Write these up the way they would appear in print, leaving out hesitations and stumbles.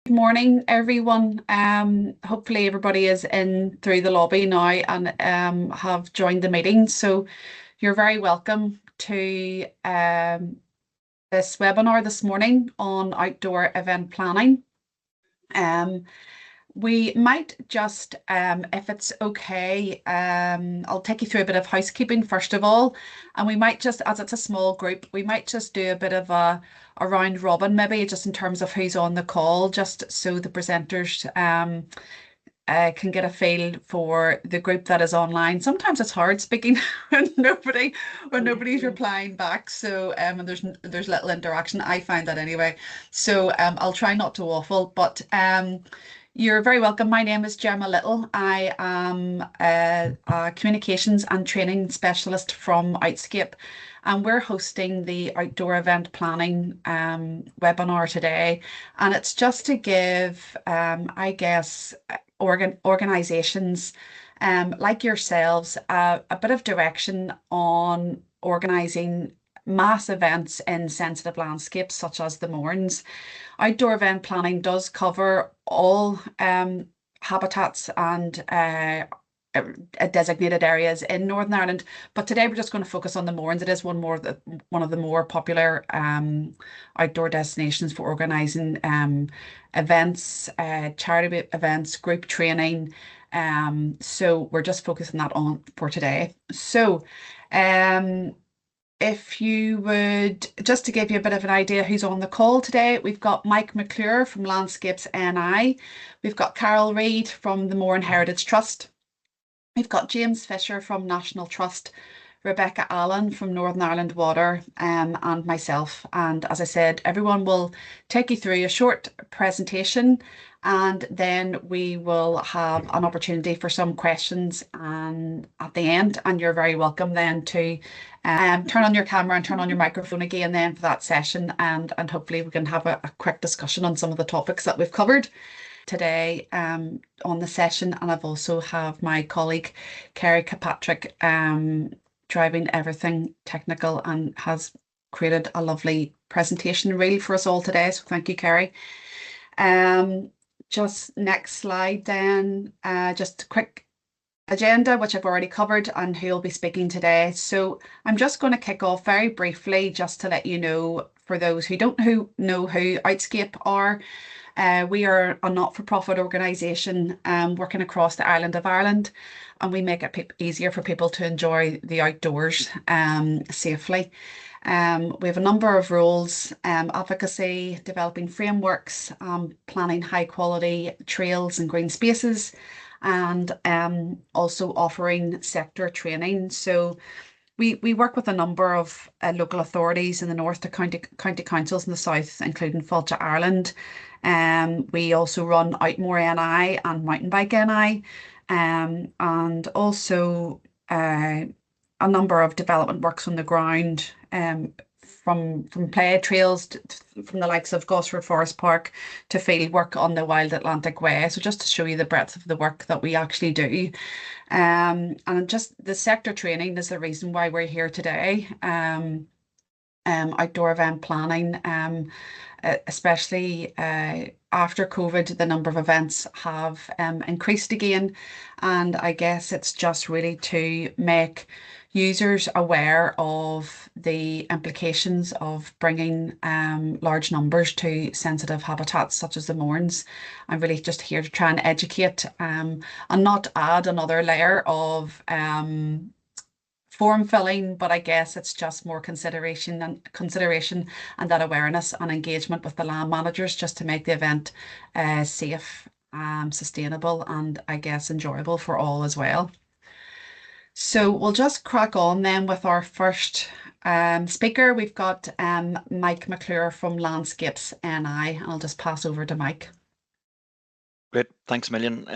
Good morning, everyone. Hopefully everybody is in through the lobby now and have joined the meeting. So you're very welcome to this webinar this morning on outdoor event planning. We might just, if it's okay, I'll take you through a bit of housekeeping first of all, and we might just, as it's a small group, we might just do a bit of a round robin, maybe just in terms of who's on the call, just so the presenters can get a feel for the group that is online. Sometimes it's hard speaking when nobody's replying back. So and there's little interaction. I find that anyway. So I'll try not to waffle, but you're very welcome. My name is Gemma Little. I am a communications and training specialist from Outscape, and we're hosting the outdoor event planning webinar today. And it's just to give, I guess, organisations like yourselves a bit of direction on organising mass events in sensitive landscapes such as the Mournes. Outdoor event planning does cover all habitats and designated areas in Northern Ireland, but today we're just going to focus on the Mournes. It is one of the more popular outdoor destinations for organising events, charity events, group training. So we're just focusing that on for today. So if you would, just to give you a bit of an idea who's on the call today, we've got Mike McClure from Landscapes NI. We've got Carol Reid from the Mourne Heritage Trust. We've got James Fisher from National Trust, Rebecca Allen from Northern Ireland Water, and myself. And as I said, everyone will take you through a short presentation, and then we will have an opportunity for some questions at the end. And you're very welcome then to turn on your camera and turn on your microphone again then for that session, and hopefully we can have a quick discussion on some of the topics that we've covered today on the session. And I've also have my colleague Kerry Kirkpatrick driving everything technical and has created a lovely presentation reel for us all today. So thank you, Kerry. Just next slide then, just a quick agenda, which I've already covered, and who will be speaking today. So I'm just going to kick off very briefly just to let you know, for those who don't know who Outscape are. We are a not-for-profit organisation working across the island of Ireland, and we make it easier for people to enjoy the outdoors safely. We have a number of roles: advocacy, developing frameworks, planning high-quality trails and green spaces, and also offering sector training. So we work with a number of local authorities in the north to county councils in the south, including Fáilte Ireland. We also run Outmore NI and Mountain Bike NI, and also a number of development works on the ground, from play trails from the likes of Gosford Forest Park to field work on the Wild Atlantic Way. So just to show you the breadth of the work that we actually do. And just the sector training is the reason why we're here today. Outdoor event planning, especially after COVID, the number of events have increased again. And I guess it's just really to make users aware of the implications of bringing large numbers to sensitive habitats such as the Mournes. I'm really just here to try and educate and not add another layer of form filling, but I guess it's just more consideration and that awareness and engagement with the land managers, just to make the event safe, sustainable, and I guess enjoyable for all as well. So we'll just crack on then with our first speaker. We've got Mike McClure from Landscapes NI. I'll just pass over to Mike. Great, thanks a million,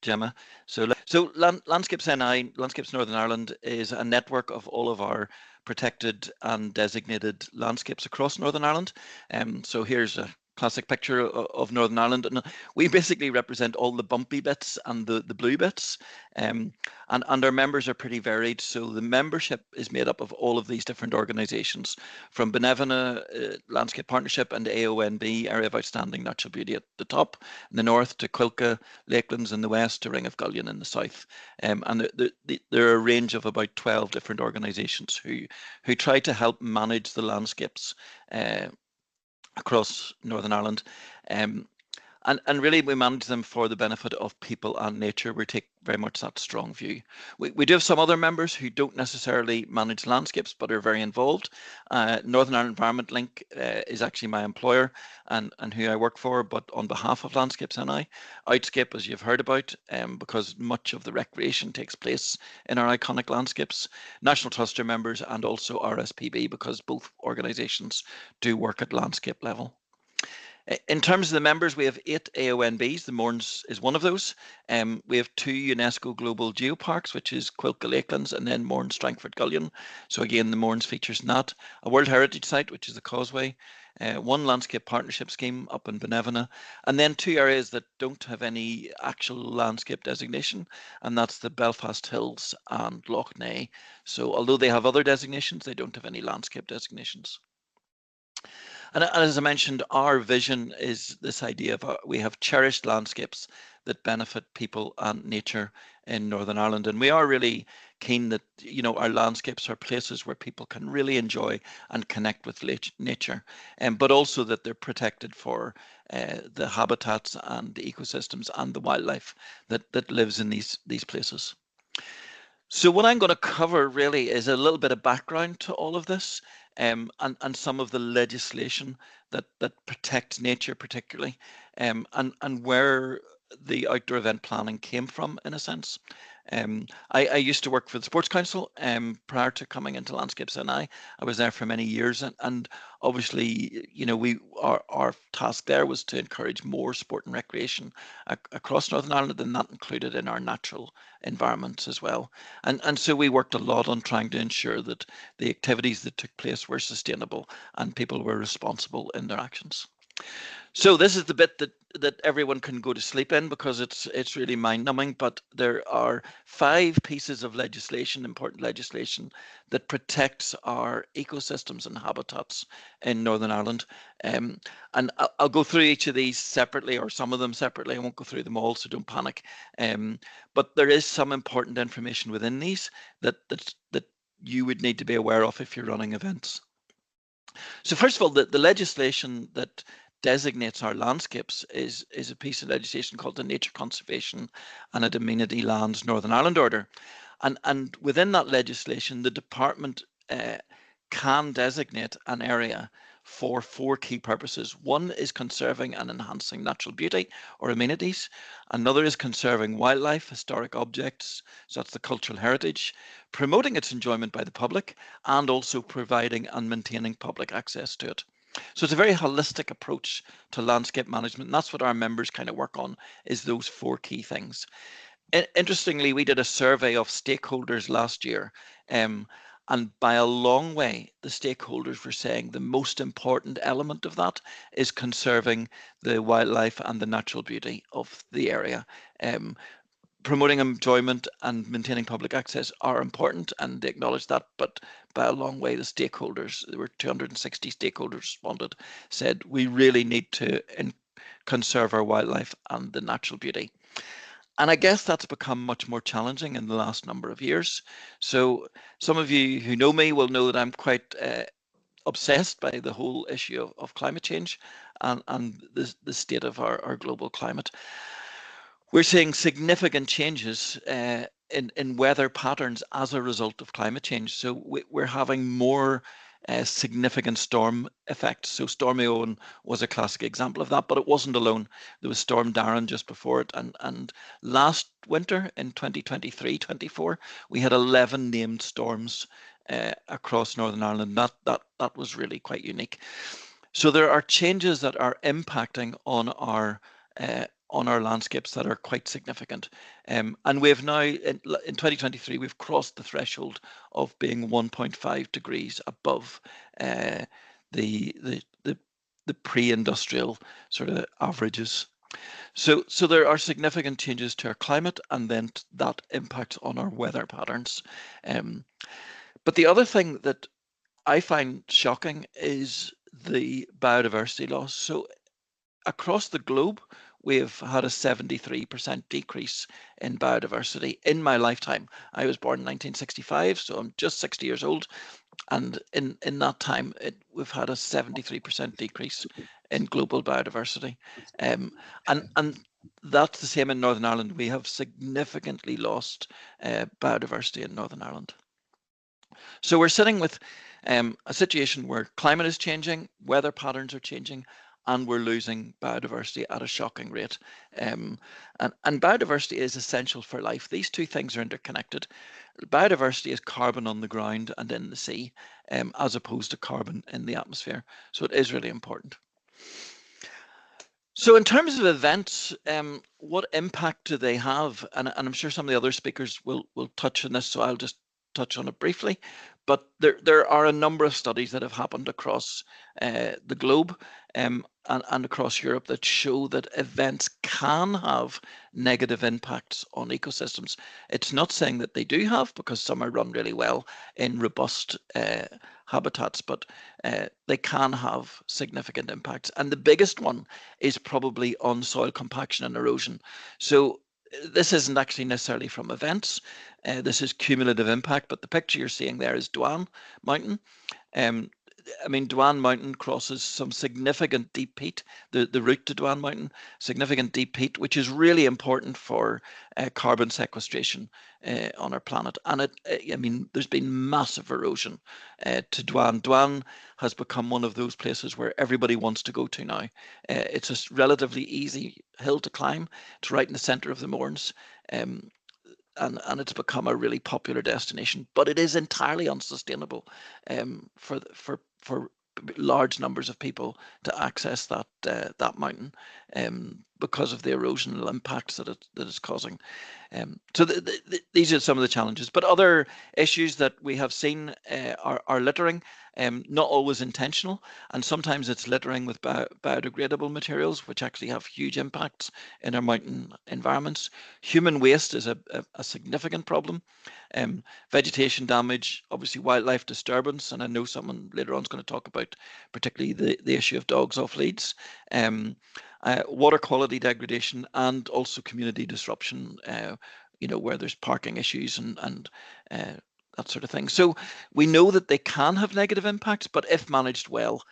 Gemma. So Landscapes NI, Landscapes Northern Ireland, is a network of all of our protected and designated landscapes across Northern Ireland. So here's a classic picture of Northern Ireland, and we basically represent all the bumpy bits and the blue bits, and our members are pretty varied. So the membership is made up of all of these different organisations, from Benevena Landscape Partnership and AONB, Area of Outstanding Natural Beauty at the top in the north, to Quilca Lakelands in the west, to Ring of Gullion in the south, and there are a range of about 12 different organisations who try to help manage the landscapes across Northern Ireland. And really we manage them for the benefit of people and nature. We take very much that strong view. We do have some other members who don't necessarily manage landscapes but are very involved. Northern Ireland Environment Link is actually my employer and who I work for, but on behalf of Landscapes NI. Outscape, as you've heard about, because much of the recreation takes place in our iconic landscapes. National Trust are members, and also RSPB, because both organisations do work at landscape level. In terms of the members, we have 8 AONBs. The Mourne is one of those. We have 2 UNESCO Global Geoparks, which is Quilca Lakelands and then Mourne Strangford Gullion. So again, the Mourne features in that. A World Heritage Site, which is the Causeway. 1 Landscape Partnership Scheme up in Benevena. And then 2 areas that don't have any actual landscape designation, and that's the Belfast Hills and Lough Neagh. So although they have other designations, they don't have any landscape designations. And as I mentioned, our vision is this idea of we have cherished landscapes that benefit people and nature in Northern Ireland. And we are really keen that, you know, our landscapes are places where people can really enjoy and connect with nature, but also that they're protected for the habitats and the ecosystems and the wildlife that lives in these places. So what I'm going to cover really is a little bit of background to all of this, and some of the legislation that protects nature particularly, and where the outdoor event planning came from, in a sense. I used to work for the Sports Council prior to coming into Landscapes NI. I was there for many years, and obviously, you know, our task there was to encourage more sport and recreation across Northern Ireland, and that included in our natural environments as well. And so we worked a lot on trying to ensure that the activities that took place were sustainable and people were responsible in their actions. So this is the bit that everyone can go to sleep in, because it's really mind-numbing, but there are 5 pieces of legislation, important legislation, that protects our ecosystems and habitats in Northern Ireland. And I'll go through each of these separately, or some of them separately. I won't go through them all, so don't panic. But there is some important information within these that you would need to be aware of if you're running events. So first of all, the legislation that designates our landscapes is a piece of legislation called the Nature Conservation and Amenity Lands Northern Ireland Order. And within that legislation, the department can designate an area for 4 key purposes. One is conserving and enhancing natural beauty or amenities. Another is conserving wildlife, historic objects, so that's the cultural heritage, promoting its enjoyment by the public, and also providing and maintaining public access to it. So it's a very holistic approach to landscape management, and that's what our members kind of work on, is those 4 key things. Interestingly, we did a survey of stakeholders last year, and by a long way, the stakeholders were saying the most important element of that is conserving the wildlife and the natural beauty of the area. Promoting enjoyment and maintaining public access are important, and they acknowledge that, but by a long way, the stakeholders, there were 260 stakeholders responded, said we really need to conserve our wildlife and the natural beauty. And I guess that's become much more challenging in the last number of years. So some of you who know me will know that I'm quite obsessed by the whole issue of climate change and the state of our global climate. We're seeing significant changes in weather patterns as a result of climate change. So we're having more significant storm effects. So Storm Eoin was a classic example of that, but it wasn't alone. There was Storm Darren just before it, and last winter in 2023-24, we had 11 named storms across Northern Ireland. That was really quite unique. So there are changes that are impacting on our landscapes that are quite significant. And we've now, in 2023, we've crossed the threshold of being 1.5 degrees above the the pre-industrial sort of averages. So there are significant changes to our climate, and then that impacts on our weather patterns. But the other thing that I find shocking is the biodiversity loss. So across the globe, we've had a 73% decrease in biodiversity in my lifetime. I was born in 1965, so I'm just 60 years old. And in that time, we've had a 73% decrease in global biodiversity. And that's the same in Northern Ireland. We have significantly lost biodiversity in Northern Ireland. So we're sitting with a situation where climate is changing, weather patterns are changing, and we're losing biodiversity at a shocking rate. And biodiversity is essential for life. These two things are interconnected. Biodiversity is carbon on the ground and in the sea, as opposed to carbon in the atmosphere. So it is really important. So in terms of events, what impact do they have? And I'm sure some of the other speakers will touch on this, so I'll just touch on it briefly. But there are a number of studies that have happened across the globe and across Europe that show that events can have negative impacts on ecosystems. It's not saying that they do have, because some are run really well in robust habitats, but they can have significant impacts. And the biggest one is probably on soil compaction and erosion. So this isn't actually necessarily from events. This is cumulative impact, but the picture you're seeing there is Douane Mountain. I mean, Douane Mountain crosses some significant deep peat, the route to Douane Mountain, significant deep peat, which is really important for carbon sequestration on our planet. And I mean, there's been massive erosion to Douane. Douane has become one of those places where everybody wants to go to now. It's a relatively easy hill to climb. It's right in the center of the Mournes. And it's become a really popular destination, but it is entirely unsustainable for large numbers of people to access that mountain because of the erosional impacts that it's causing. So these are some of the challenges. But other issues that we have seen are littering, not always intentional, and sometimes it's littering with biodegradable materials, which actually have huge impacts in our mountain environments. Human waste is a significant problem. Vegetation damage, obviously wildlife disturbance, and I know someone later on is going to talk about particularly the issue of dogs off leads. Water quality degradation, and also community disruption, where there's parking issues and that sort of thing. So we know that they can have negative impacts, but if managed well,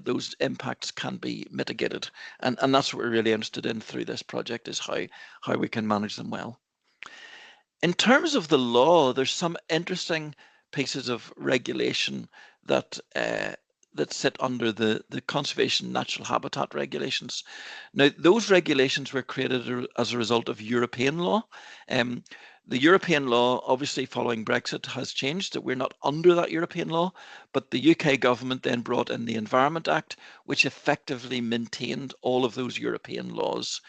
those impacts can be mitigated. And that's what we're really interested in through this project, is how we can manage them well. In terms of the law, there's some interesting pieces of regulation that sit under the Conservation Natural Habitat regulations. Now, those regulations were created as a result of European law. The European law, obviously following Brexit, has changed, that we're not under that European law, but the UK government then brought in the Environment Act, which effectively maintained all of those European laws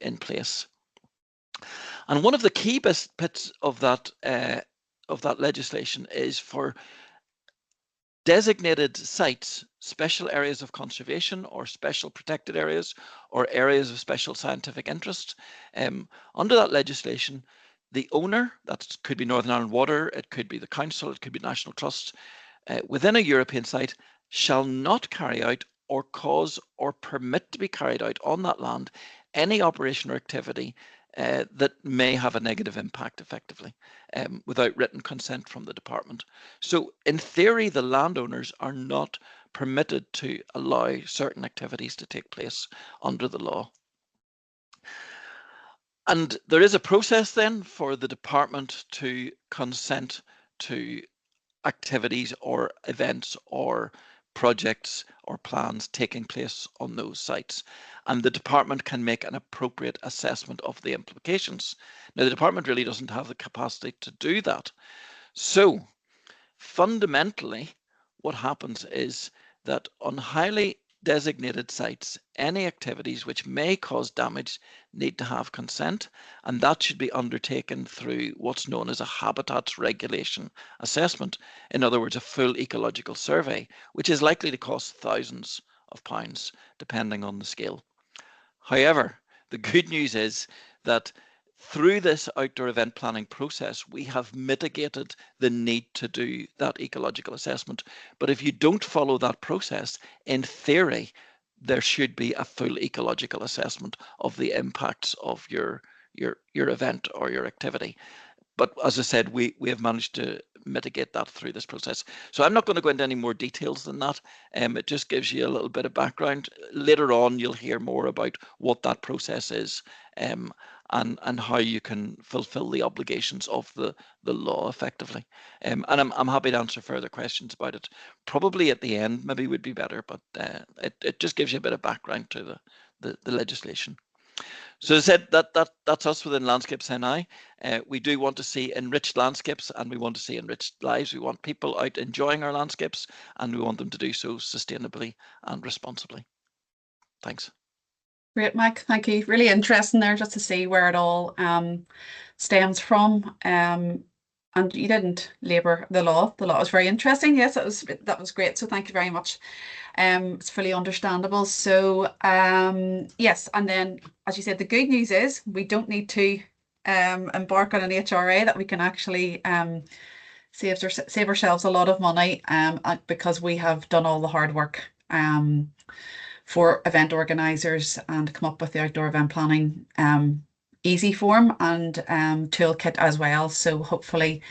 in place. And one of the key bits of that legislation is for designated sites, special areas of conservation or special protected areas or areas of special scientific interest. Under that legislation, the owner, that could be Northern Ireland Water, it could be the council, it could be National Trust, within a European site, shall not carry out or cause or permit to be carried out on that land any operation or activity that may have a negative impact effectively without written consent from the department. So in theory, the landowners are not permitted to allow certain activities to take place under the law. And there is a process then for the department to consent to activities or events or projects or plans taking place on those sites. And the department can make an appropriate assessment of the implications. Now, the department really doesn't have the capacity to do that. So fundamentally, what happens is that on highly designated sites, any activities which may cause damage need to have consent, and that should be undertaken through what's known as a habitats regulation assessment. In other words, a full ecological survey, which is likely to cost thousands of pounds, depending on the scale. However, the good news is that through this outdoor event planning process, we have mitigated the need to do that ecological assessment. But if you don't follow that process, in theory, there should be a full ecological assessment of the impacts of your event or your activity. But as I said, we have managed to mitigate that through this process. So I'm not going to go into any more details than that. It just gives you a little bit of background. Later on, you'll hear more about what that process is, and how you can fulfill the obligations of the law effectively. And I'm happy to answer further questions about it. Probably at the end, maybe would be better, but it just gives you a bit of background to the legislation. So as I said, that's us within Landscapes NI. We do want to see enriched landscapes, and we want to see enriched lives. We want people out enjoying our landscapes, and we want them to do so sustainably and responsibly. Thanks. Great, Mike. Thank you. Really interesting there just to see where it all stems from. And you didn't labour the law. The law was very interesting. Yes, that was great. So thank you very much. It's fully understandable. So yes, and then as you said, the good news is we don't need to embark on an HRA, that we can actually save ourselves a lot of money because we have done all the hard work for event organisers and come up with the outdoor event planning easy form and toolkit as well. So hopefully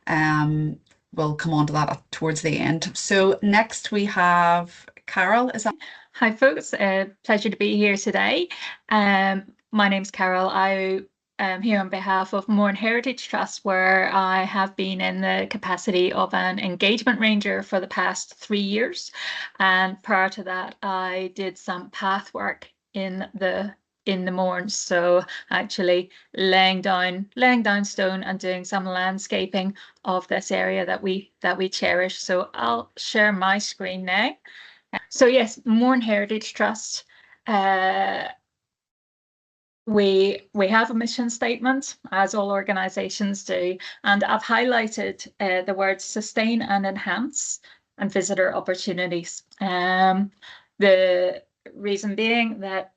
we'll come on to that towards the end. So next we have Carol. Is that? Hi folks, pleasure to be here today. My name's Carol. I am here on behalf of Mourne Heritage Trust, where I have been in the capacity of an engagement ranger for the past 3 years. And prior to that, I did some path work in the Mourne, so actually laying down stone and doing some landscaping of this area that we cherish. So I'll share my screen now. So yes, Mourne Heritage Trust. We have a mission statement, as all organisations do, and I've highlighted the words sustain and enhance and visitor opportunities. The reason being that,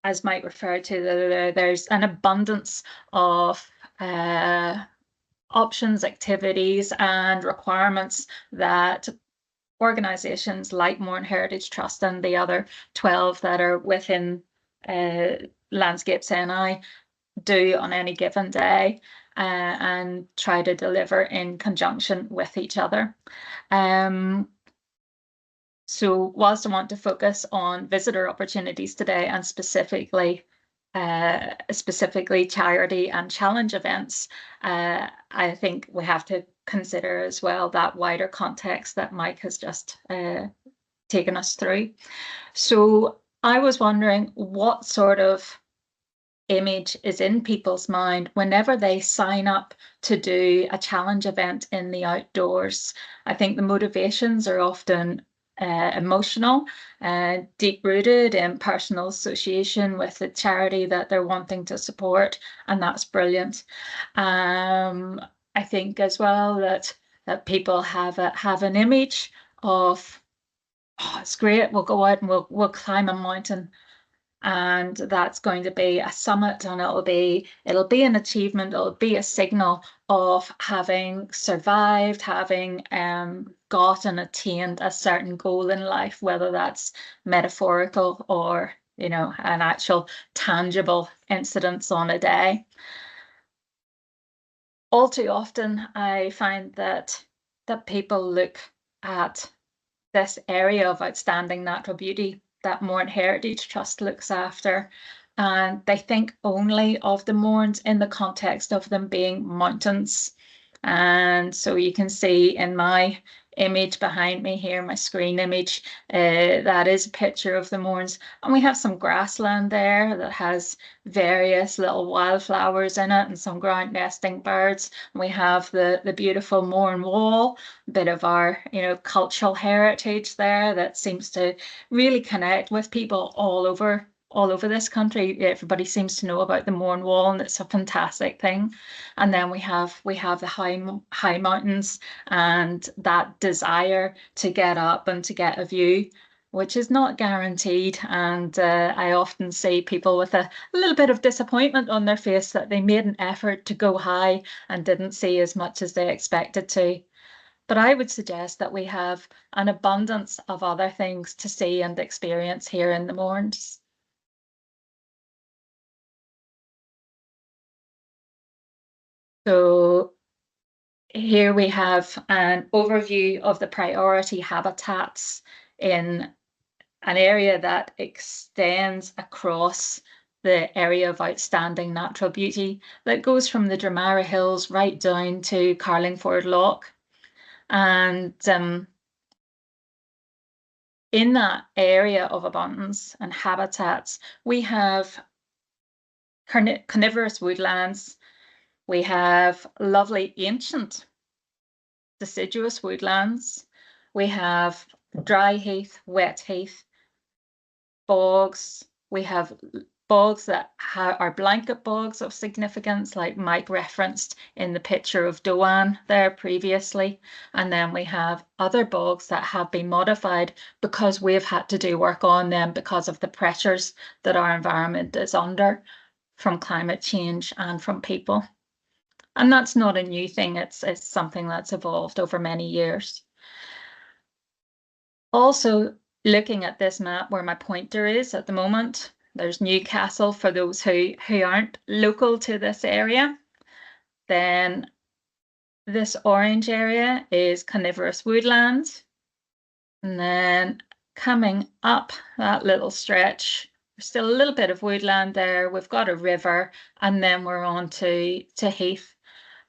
as Mike referred to, there's an abundance of options, activities and requirements that organisations like Mourne Heritage Trust and the other 12 that are within Landscapes NI do on any given day, and try to deliver in conjunction with each other. So whilst I want to focus on visitor opportunities today, and specifically charity and challenge events, I think we have to consider as well that wider context that Mike has just taken us through. So I was wondering what sort of image is in people's mind whenever they sign up to do a challenge event in the outdoors. I think the motivations are often emotional, deep-rooted in personal association with the charity that they're wanting to support, and that's brilliant. I think as well that people have an image of, oh, it's great, we'll go out and we'll climb a mountain, and that's going to be a summit, and it'll be an achievement, it'll be a signal of having survived, having got and attained a certain goal in life, whether that's metaphorical or, you know, an actual tangible incidence on a day. All too often I find that people look at this area of outstanding natural beauty that Mourne Heritage Trust looks after, and they think only of the Mournes in the context of them being mountains. And so you can see in my image behind me here, my screen image, that is a picture of the Mournes, and we have some grassland there that has various little wildflowers in it and some ground nesting birds. And we have the beautiful Mourne wall, a bit of our, you know, cultural heritage there that seems to really connect with people all over this country. Everybody seems to know about the Mourne Wall, and it's a fantastic thing. And then we have the high mountains and that desire to get up and to get a view. which is not guaranteed. And I often see people with a little bit of disappointment on their face that they made an effort to go high and didn't see as much as they expected to. But I would suggest that we have an abundance of other things to see and experience here in the Mournes. So here we have an overview of the priority habitats in an area that extends across the area of outstanding natural beauty that goes from the Dramara Hills right down to Carlingford Loch. And in that area of abundance and habitats, we have carnivorous woodlands, we have lovely ancient deciduous woodlands, we have dry heath, wet heath, bogs, we have bogs that are blanket bogs of significance, like Mike referenced in the picture of Doan there previously. And then we have other bogs that have been modified because we've had to do work on them because of the pressures that our environment is under from climate change and from people. And that's not a new thing, it's something that's evolved over many years. Also, looking at this map where my pointer is at the moment, there's Newcastle for those who aren't local to this area. Then this orange area is carnivorous woodland. And then coming up that little stretch, there's still a little bit of woodland there. We've got a river, and then we're on to heath.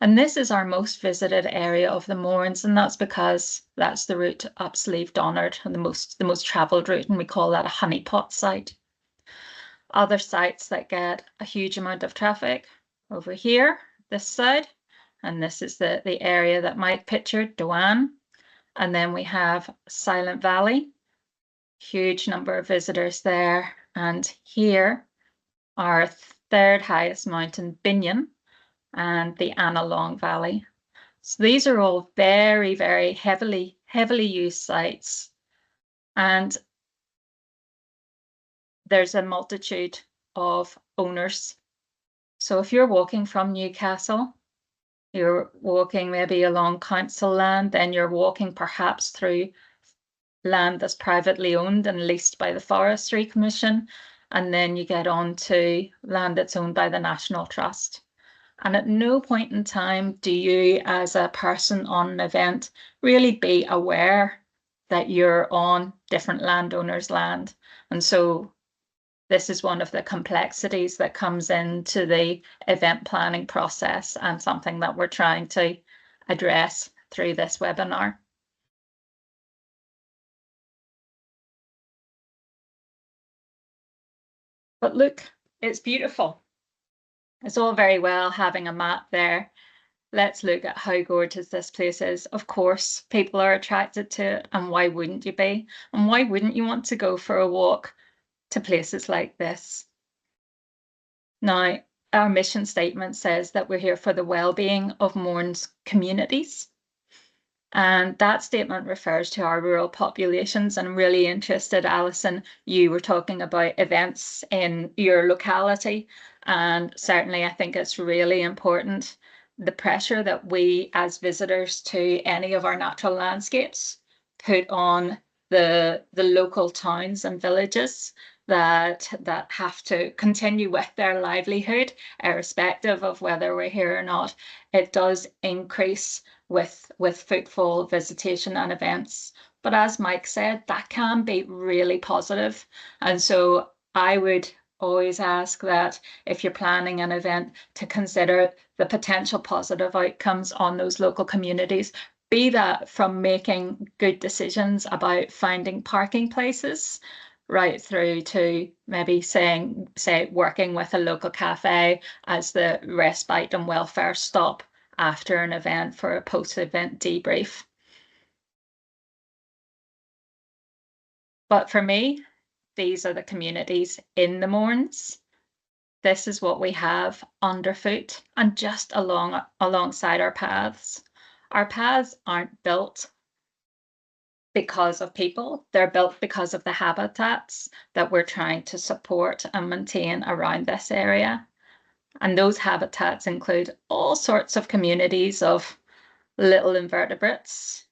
And this is our most visited area of the Mournes, and that's because that's the route up Slieve Donard, and the most travelled route, and we call that a honeypot site. Other sites that get a huge amount of traffic over here, this side, and this is the area that Mike pictured, Doan. And then we have Silent Valley, huge number of visitors there. And here, our third highest mountain, Binion, and the Annalong Valley. So these are all very, very heavily used sites. And there's a multitude of owners. So if you're walking from Newcastle, you're walking maybe along council land, then you're walking perhaps through land that's privately owned and leased by the Forestry Commission, and then you get on to land that's owned by the National Trust. And at no point in time do you, as a person on an event, really be aware that you're on different landowners' land. And so this is one of the complexities that comes into the event planning process, and something that we're trying to address through this webinar. But look, it's beautiful. It's all very well having a map there. Let's look at how gorgeous this place is. Of course, people are attracted to it, and why wouldn't you be? And why wouldn't you want to go for a walk to places like this? Now, our mission statement says that we're here for the well-being of Mourne's communities. And that statement refers to our rural populations. And I'm really interested, Alison, you were talking about events in your locality. And certainly I think it's really important, the pressure that we as visitors to any of our natural landscapes put on the local towns and villages that have to continue with their livelihood, irrespective of whether we're here or not. It does increase with footfall, visitation and events. But as Mike said, that can be really positive. And so I would always ask that if you're planning an event, to consider the potential positive outcomes on those local communities, be that from making good decisions about finding parking places, right through to maybe say working with a local cafe as the respite and welfare stop after an event for a post-event debrief. But for me, these are the communities in the Mournes. This is what we have underfoot and just alongside our paths. Our paths aren't built because of people. They're built because of the habitats that we're trying to support and maintain around this area. And those habitats include all sorts of communities of little invertebrates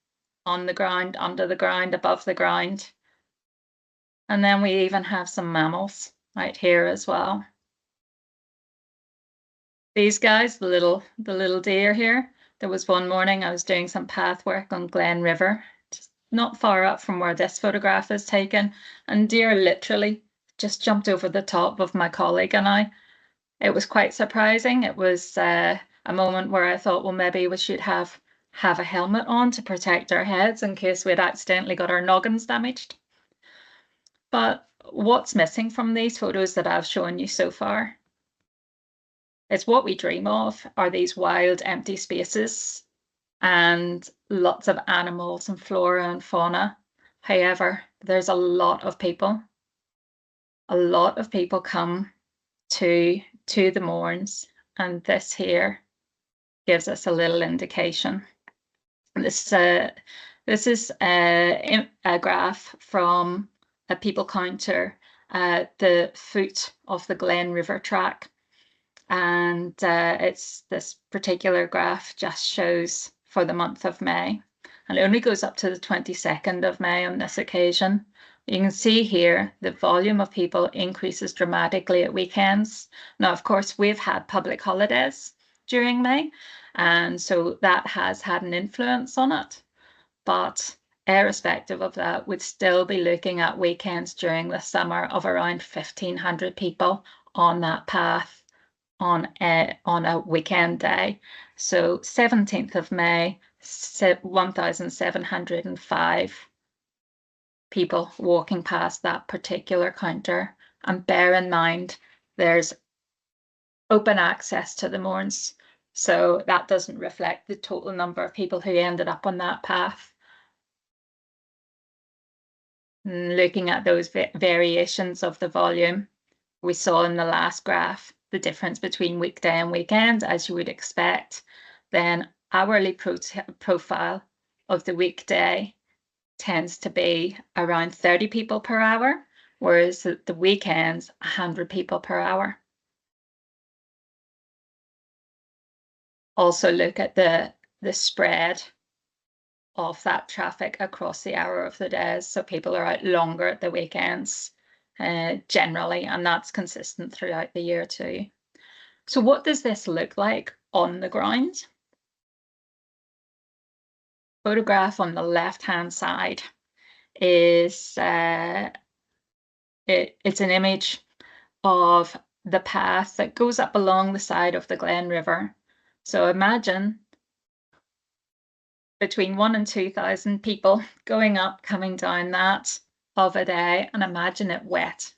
on the ground, under the ground, above the ground. And then we even have some mammals out here as well. These guys, the little deer here. There was one morning I was doing some path work on Glen River, just not far up from where this photograph is taken, and deer literally just jumped over the top of my colleague and I. It was quite surprising. It was a moment where I thought, well, maybe we should have a helmet on to protect our heads in case we'd accidentally got our noggins damaged. But what's missing from these photos that I've shown you so far? It's what we dream of are these wild, empty spaces and lots of animals and flora and fauna. However, there's a lot of people. A lot of people come to the Mournes, and this here gives us a little indication. This is a graph from a people counter at the foot of the Glen River track. And it's this particular graph just shows for the month of May, and it only goes up to the 22nd of May on this occasion. You can see here the volume of people increases dramatically at weekends. Now, of course, we've had public holidays during May, and so that has had an influence on it. But irrespective of that, we'd still be looking at weekends during the summer of around 1,500 people on that path on a weekend day. So 17th of May, 1,705 people walking past that particular counter. And bear in mind, there's open access to the Mournes. So that doesn't reflect the total number of people who ended up on that path. Looking at those variations of the volume, we saw in the last graph the difference between weekday and weekend, as you would expect. Then hourly profile of the weekday tends to be around 30 people per hour, whereas the weekends, 100 people per hour. Also look at the spread of that traffic across the hour of the days. So people are out longer at the weekends generally, and that's consistent throughout the year too. So what does this look like on the ground? Photograph on the left-hand side is it's an image of the path that goes up along the side of the Glen River. So imagine between 1,000 and 2,000 people going up, coming down that of a day, and imagine it wet.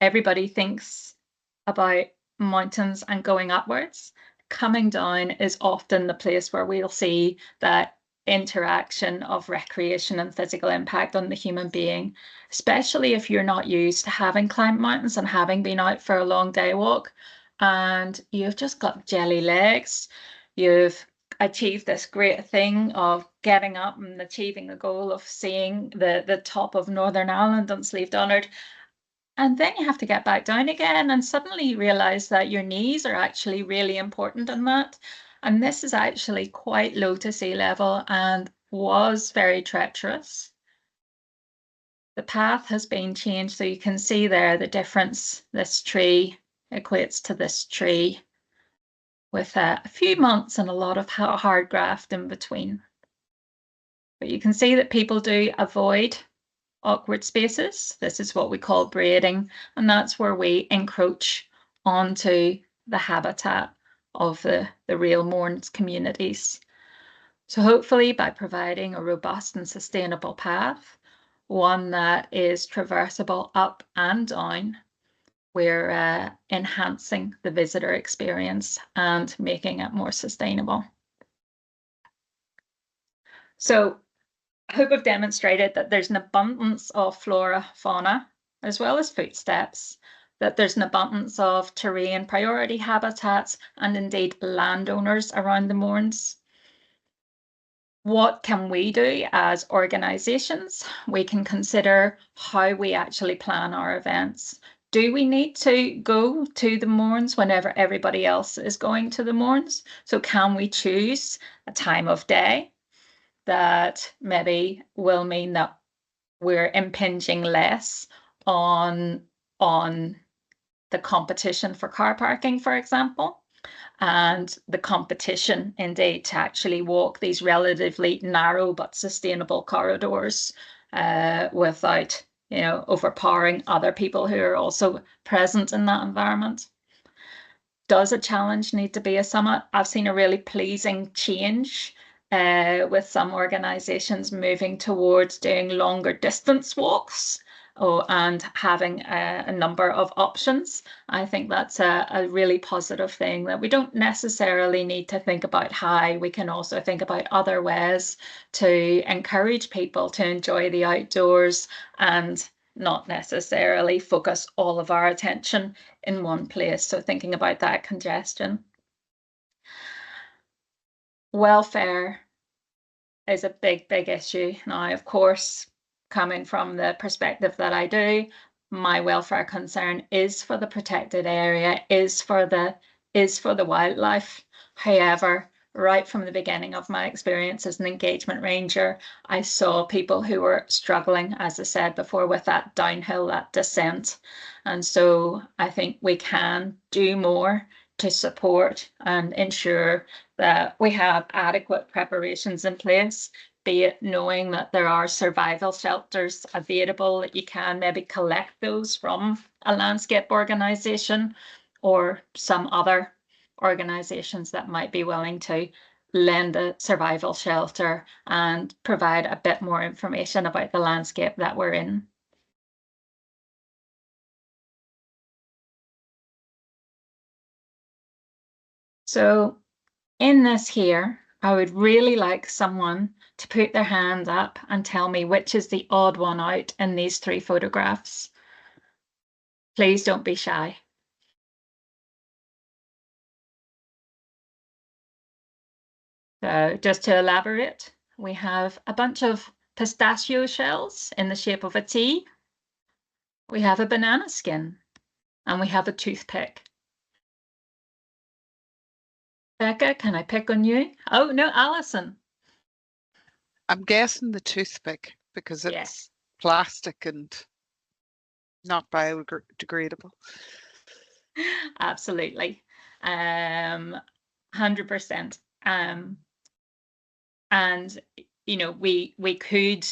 Everybody thinks about mountains and going upwards. Coming down is often the place where we'll see that interaction of recreation and physical impact on the human being, especially if you're not used to having climbed mountains and having been out for a long day walk, and you've just got jelly legs. You've achieved this great thing of getting up and achieving the goal of seeing the top of Northern Ireland on Slieve Donard. And then you have to get back down again, and suddenly you realize that your knees are actually really important in that. And this is actually quite low to sea level and was very treacherous. The path has been changed, so you can see there the difference. This tree equates to this tree with a few months and a lot of hard graft in between. But you can see that people do avoid awkward spaces. This is what we call braiding, and that's where we encroach onto the habitat of the real Mournes communities. So hopefully by providing a robust and sustainable path, one that is traversable up and down, we're enhancing the visitor experience and making it more sustainable. So I hope I've demonstrated that there's an abundance of flora, fauna, as well as footsteps, that there's an abundance of terrain priority habitats and indeed landowners around the Mournes. What can we do as organisations? We can consider how we actually plan our events. Do we need to go to the Mournes whenever everybody else is going to the Mournes? So can we choose a time of day that maybe will mean that we're impinging less on the competition for car parking, for example, and the competition indeed to actually walk these relatively narrow but sustainable corridors without, overpowering other people who are also present in that environment. Does a challenge need to be a summit? I've seen a really pleasing change with some organisations moving towards doing longer distance walks and having a number of options. I think that's a really positive thing, that we don't necessarily need to think about how. We can also think about other ways to encourage people to enjoy the outdoors and not necessarily focus all of our attention in one place. So thinking about that congestion. Welfare is a big, big issue. Now, of course, coming from the perspective that I do, my welfare concern is for the protected area, is for the wildlife. However, right from the beginning of my experience as an engagement ranger, I saw people who were struggling, as I said before, with that downhill, that descent. And so I think we can do more to support and ensure that we have adequate preparations in place, be it knowing that there are survival shelters available, that you can maybe collect those from a landscape organisation or some other organisations that might be willing to lend a survival shelter and provide a bit more information about the landscape that we're in. So in this here, I would really like someone to put their hand up and tell me which is the odd one out in these three photographs. Please don't be shy. So just to elaborate, we have a bunch of pistachio shells in the shape of a T. We have a banana skin and we have a toothpick. Becca, can I pick on you? Oh, no, Alison. I'm guessing the toothpick because it's Yes. plastic and not biodegradable. Absolutely. 100%. And, we could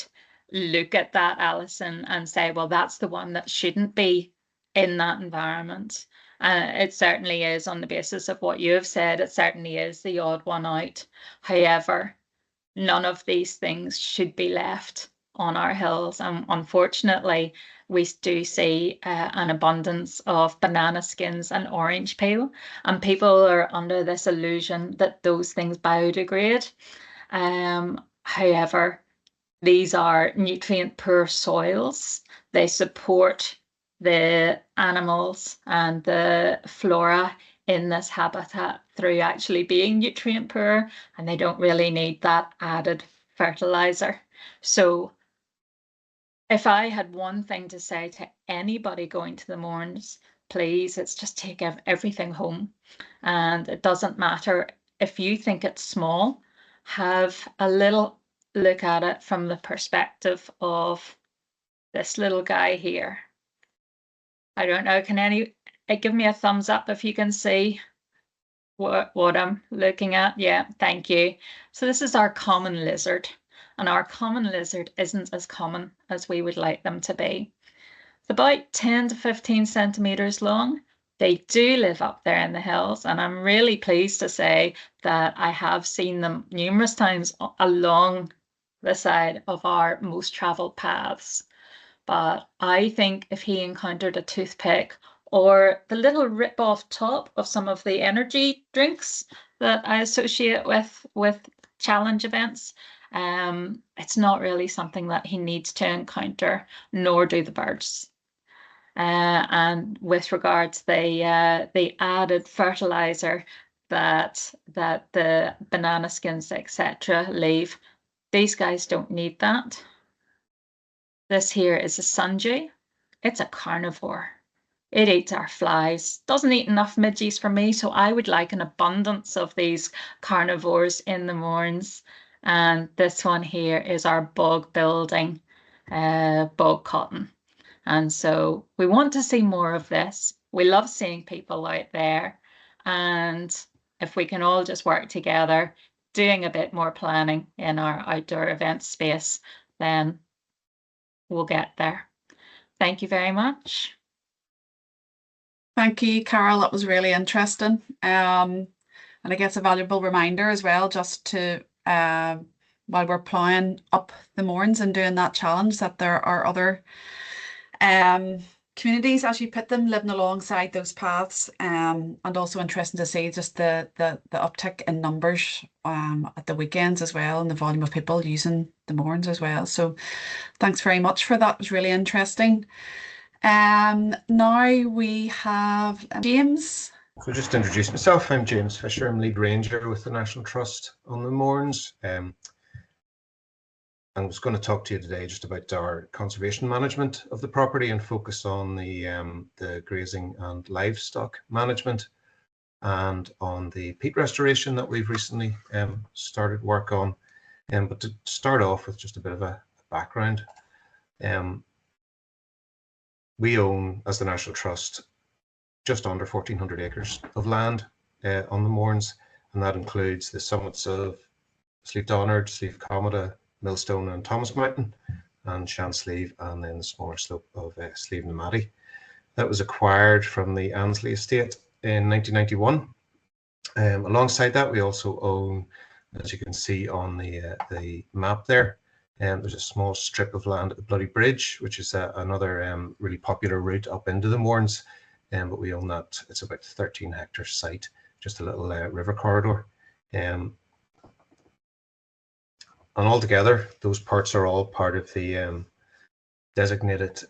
look at that, Alison, and say, well, that's the one that shouldn't be in that environment. It certainly is, on the basis of what you have said, it certainly is the odd one out. However, none of these things should be left on our hills. And unfortunately, we do see an abundance of banana skins and orange peel. And people are under this illusion that those things biodegrade. However, these are nutrient poor soils. They support the animals and the flora in this habitat through actually being nutrient poor, and they don't really need that added fertilizer. So if I had one thing to say to anybody going to the Mournes, please, it's just take everything home. And it doesn't matter if you think it's small, have a little look at it from the perspective of this little guy here. I don't know, can any give me a thumbs up if you can see what I'm looking at? Yeah, thank you. So this is our common lizard, and our common lizard isn't as common as we would like them to be. It's about 10 to 15 centimeters long. They do live up there in the hills, and I'm really pleased to say that I have seen them numerous times along the side of our most traveled paths. But I think if he encountered a toothpick or the little rip-off top of some of the energy drinks that I associate with challenge events, it's not really something that he needs to encounter, nor do the birds. And with regards the added fertilizer that the banana skins, etc., leave, These guys don't need that. This here is a sundew. It's a carnivore. It eats our flies. Doesn't eat enough midges for me, so I would like an abundance of these carnivores in the Mournes. And this one here is our bog building bog cotton. And so we want to see more of this. We love seeing people out there. And if we can all just work together, doing a bit more planning in our outdoor event space, then we'll get there. Thank you very much. Thank you, Carol. That was really interesting. And I guess a valuable reminder as well, just to, while we're ploughing up the Mournes and doing that challenge, that there are other communities, as you put them, living alongside those paths, and also interesting to see just the uptick in numbers at the weekends as well, and the volume of people using the Mournes as well. So thanks very much for that. It was really interesting. Now we have James. So just to introduce myself, I'm James Fisher. I'm lead ranger with the National Trust on the Mournes. I was going to talk to you today just about our conservation management of the property and focus on the grazing and livestock management and on the peat restoration that we've recently started work on. But to start off with just a bit of a background, we own, as the National Trust, just under 1,400 acres of land on the Mournes, and that includes the summits of Slieve Donard, Slieve Comida, Millstone and Thomas Mountain, and Shandsleeve, and then the smaller slope of Slieve na Maddie. That was acquired from the Annesley estate in 1991. Alongside that, we also own, as you can see on the map there, there's a small strip of land at the Bloody Bridge, which is another really popular route up into the Mournes, but we own that. It's about 13 hectare site, just a little river corridor. And altogether, those parts are all part of the designated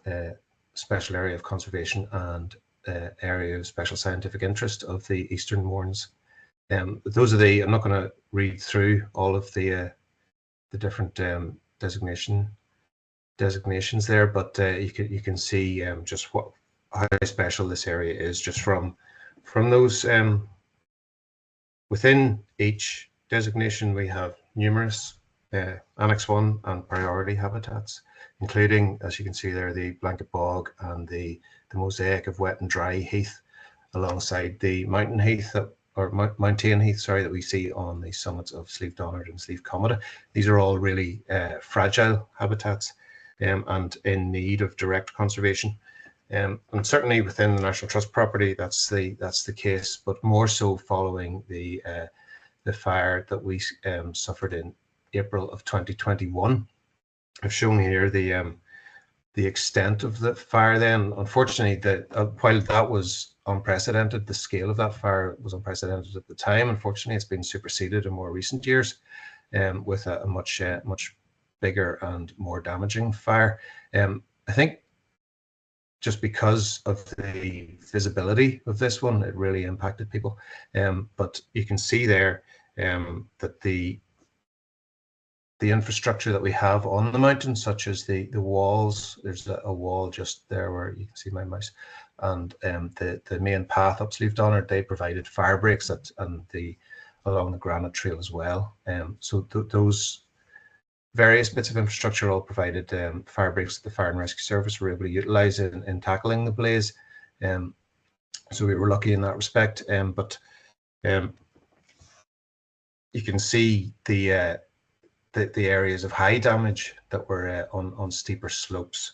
special area of conservation and area of special scientific interest of the Eastern Mournes. Those are the, I'm not going to read through all of the different designations there, but you can see just how special this area is just from those. Within each designation, we have numerous Annex 1 and priority habitats, including, as you can see there, the blanket bog and the mosaic of wet and dry heath, alongside the mountain heath mountain heath, sorry, that we see on the summits of Slieve Donard and Slieve Comida. These are all really fragile habitats and in need of direct conservation. And certainly within the National Trust property, that's the case, but more so following the fire that we suffered in April of 2021. I've shown here the extent of the fire then. Unfortunately, while that was unprecedented, the scale of that fire was unprecedented at the time. Unfortunately, it's been superseded in more recent years with a much bigger and more damaging fire. I think just because of the visibility of this one, it really impacted people. But you can see there that the infrastructure that we have on the mountain, such as the walls, there's a wall just there where you can see my mouse, and the main path up Slieve Donard, they provided fire breaks along the granite trail as well. So those various bits of infrastructure all provided fire breaks that the Fire and Rescue Service were able to utilise in tackling the blaze. So we were lucky in that respect. But you can see the areas of high damage that were on steeper slopes,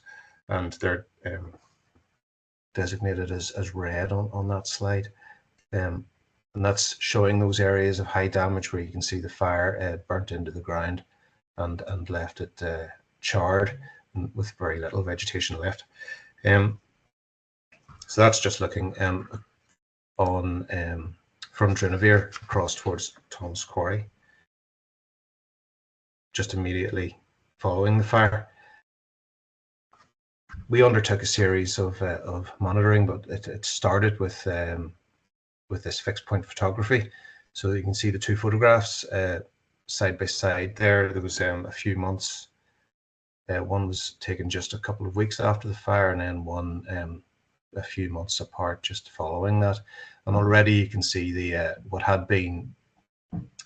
and they're designated as red on that slide. And that's showing those areas of high damage where you can see the fire burnt into the ground and left it charred with very little vegetation left. So that's just looking from Drinavere across towards Thomas Quarry, just immediately following the fire. We undertook a series of monitoring, but it started with this fixed point photography. So you can see the two photographs side by side there. There was a few months. One was taken just a couple of weeks after the fire, and then one a few months apart just following that. And already you can see the what had been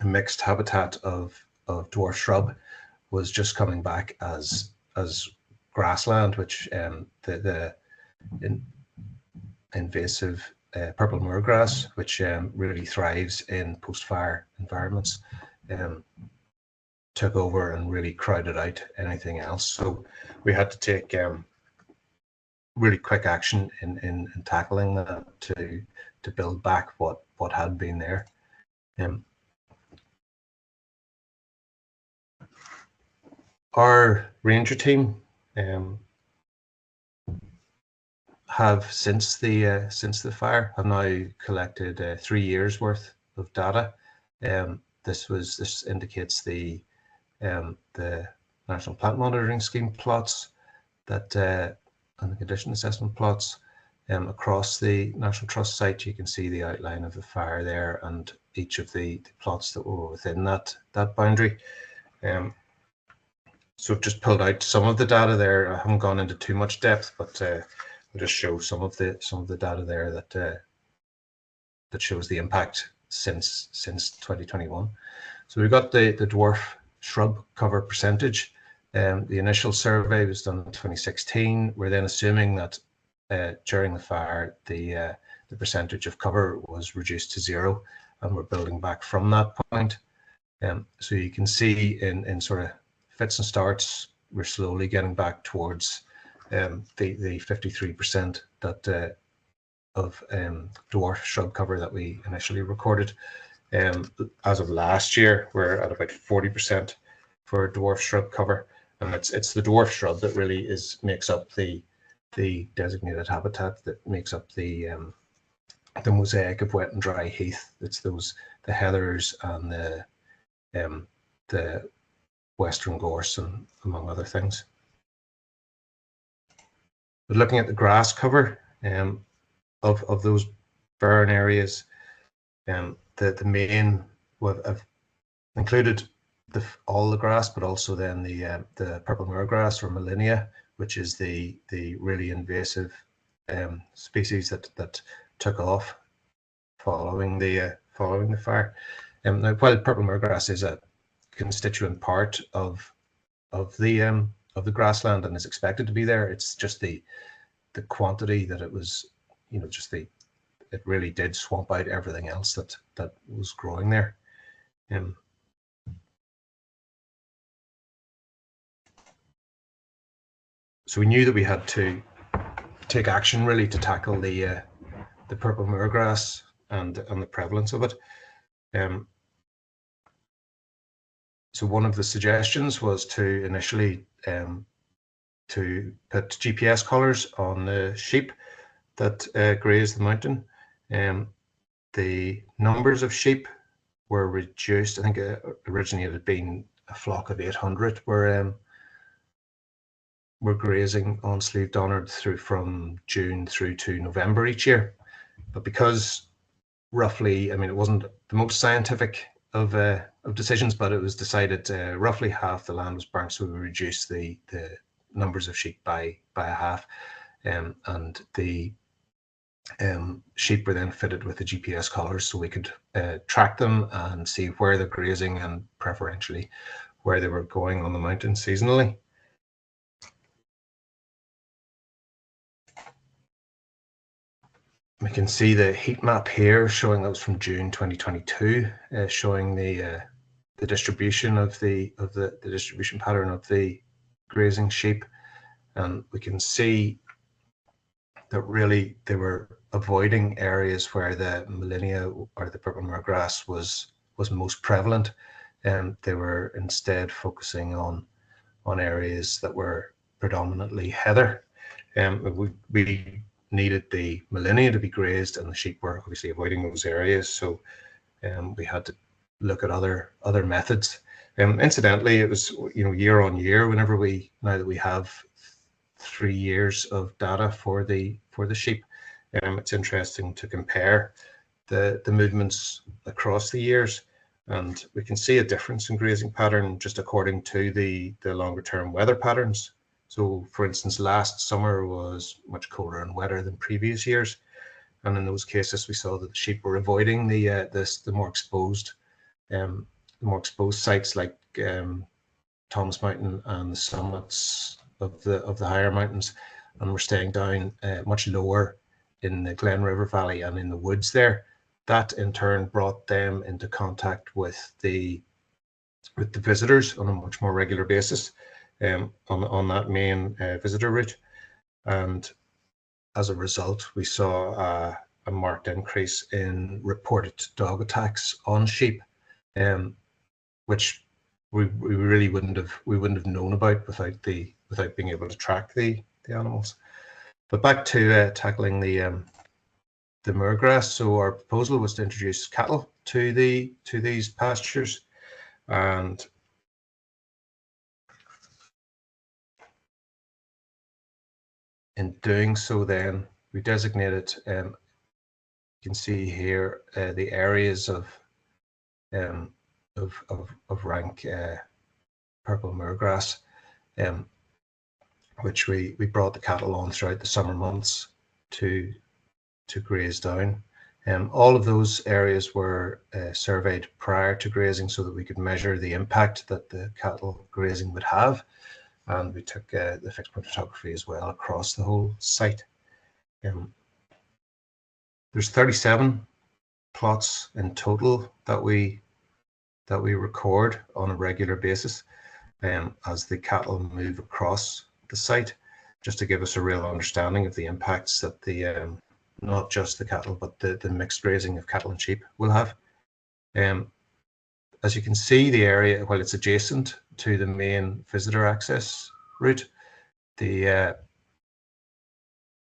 a mixed habitat of dwarf shrub was just coming back as grassland, which the invasive purple moorgrass, which really thrives in post-fire environments, took over and really crowded out anything else. So we had to take really quick action in tackling that to build back what had been there. Our ranger team have since the fire have now collected 3 years worth of data. This indicates the National Plant Monitoring Scheme plots that and the condition assessment plots across the National Trust site. You can see the outline of the fire there and each of the plots that were within that boundary. So I've just pulled out some of the data there. I haven't gone into too much depth, but I'll just show some of the data there that shows the impact since 2021. So we've got the dwarf shrub cover percentage. The initial survey was done in 2016. We're then assuming that during the fire, the percentage of cover was reduced to 0, and we're building back from that point. So you can see in sort of fits and starts, we're slowly getting back towards the 53% that of dwarf shrub cover that we initially recorded. As of last year, we're at about 40% for dwarf shrub cover, and it's the dwarf shrub that really makes up the designated habitat, that makes up the mosaic of wet and dry heath. It's the heathers and the western gorse, and among other things. But looking at the grass cover of those barren areas, the main have included all the grass, but also then the purple moorgrass or Molinia, which is the really invasive species that took off following the fire. Now, while purple moorgrass is a constituent part of the grassland and is expected to be there, it's just the quantity that it was, it really did swamp out everything else that was growing there. So we knew that we had to take action really to tackle the purple moorgrass and the prevalence of it. So one of the suggestions was to initially to put GPS collars on the sheep that graze the mountain. The numbers of sheep were reduced. I think originally it had been a flock of 800 were grazing on Slieve Donard from June through to November each year. But because roughly, I mean, it wasn't the most scientific of decisions, but it was decided roughly half the land was burnt, so we reduced the numbers of sheep by a half, and the sheep were then fitted with the GPS collars so we could track them and see where they're grazing and preferentially where they were going on the mountain seasonally. We can see the heat map here showing that was from June 2022, showing the distribution of the distribution pattern of the grazing sheep, and we can see that really they were avoiding areas where the Molinia or the purple moorgrass was most prevalent, and they were instead focusing on areas that were predominantly heather. We needed the Molinia to be grazed, and the sheep were obviously avoiding those areas, so we had to look at other methods. Incidentally, it was year on year. Now that we have 3 years of data for the sheep, it's interesting to compare the movements across the years. And we can see a difference in grazing pattern just according to the longer term weather patterns. So for instance, last summer was much colder and wetter than previous years. And in those cases, we saw that the sheep were avoiding the more exposed sites like Thomas Mountain and the summits of the higher mountains, and were staying down much lower in the Glen River Valley and in the woods there. That in turn brought them into contact with the visitors on a much more regular basis on that main visitor route, and as a result, we saw a marked increase in reported dog attacks on sheep, which we really wouldn't have known about without being able to track the animals. But back to tackling the moorgrass. So our proposal was to introduce cattle to these pastures, and in doing so, then we designated. You can see here the areas of rank purple moorgrass, which we brought the cattle on throughout the summer months to graze down. All of those areas were surveyed prior to grazing so that we could measure the impact that the cattle grazing would have, and we took the fixed point photography as well across the whole site. There's 37 plots in total that we record on a regular basis as the cattle move across the site, just to give us a real understanding of the impacts that the not just the cattle but the mixed grazing of cattle and sheep will have. As you can see, the area, while it's adjacent to the main visitor access route,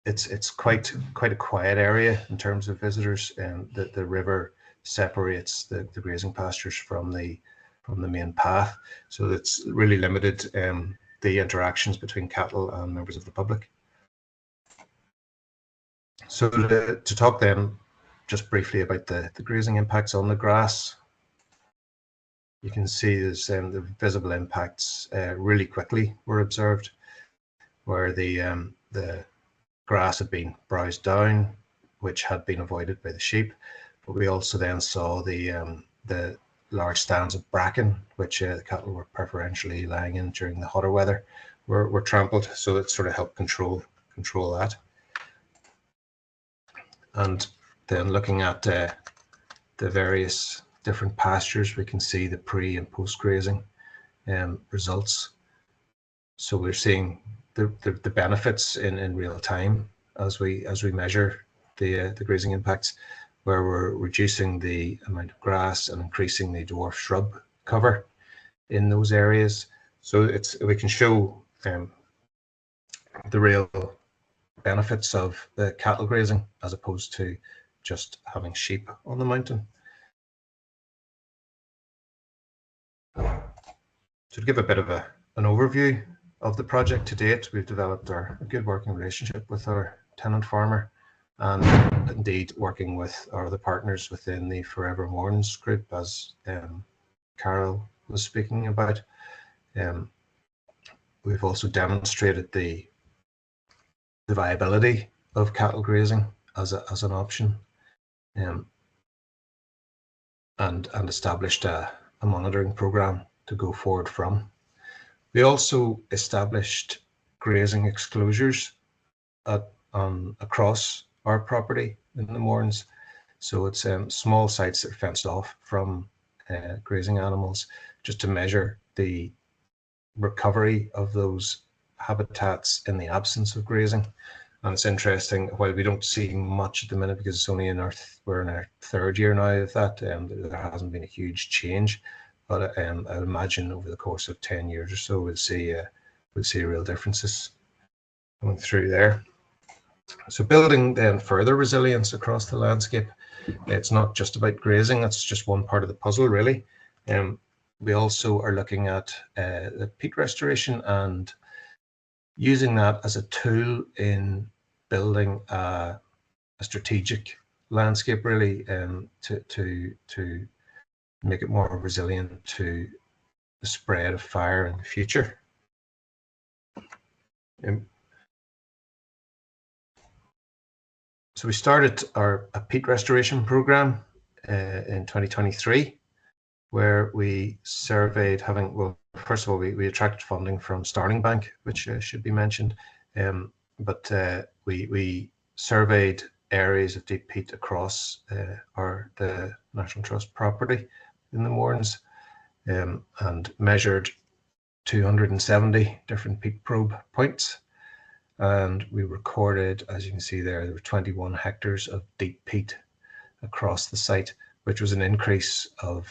it's quite a quiet area in terms of visitors, and the river separates the grazing pastures from the main path, so it's really limited the interactions between cattle and members of the public. So to talk then just briefly about the grazing impacts on the grass, you can see there's the visible impacts really quickly were observed, where the grass had been browsed down, which had been avoided by the sheep. But we also then saw the large stands of bracken, which the cattle were preferentially lying in during the hotter weather, were trampled, so that sort of helped control that. And then looking at the various different pastures, we can see the pre and post grazing results. So we're seeing the benefits in real time as we measure the grazing impacts, where we're reducing the amount of grass and increasing the dwarf shrub cover in those areas. So we can show the real benefits of the cattle grazing as opposed to just having sheep on the mountain. So to give a bit of an overview of the project to date, we've developed a good working relationship with our tenant farmer, and indeed working with our other partners within the Forever Mournes group, as Carol was speaking about. We've also demonstrated the viability of cattle grazing as an option, and established a monitoring program to go forward from. We also established grazing exclosures across our property in the Mournes. So it's small sites that are fenced off from grazing animals, just to measure the recovery of those habitats in the absence of grazing. And it's interesting, while we don't see much at the minute because it's only we're in our third year now of that, there hasn't been a huge change, but I would imagine over the course of 10 years or so we'll see real differences coming through there. So building then further resilience across the landscape, it's not just about grazing, that's just one part of the puzzle really. We also are looking at the peat restoration and using that as a tool in building a strategic landscape really, to make it more resilient to the spread of fire in the future. So we started a peat restoration program in 2023, where we surveyed, first of all, we attracted funding from Starling Bank, which should be mentioned, but we surveyed areas of deep peat across the National Trust property in the Mournes, and measured 270 different peat probe points. And we recorded, as you can see there were 21 hectares of deep peat across the site, which was an increase of,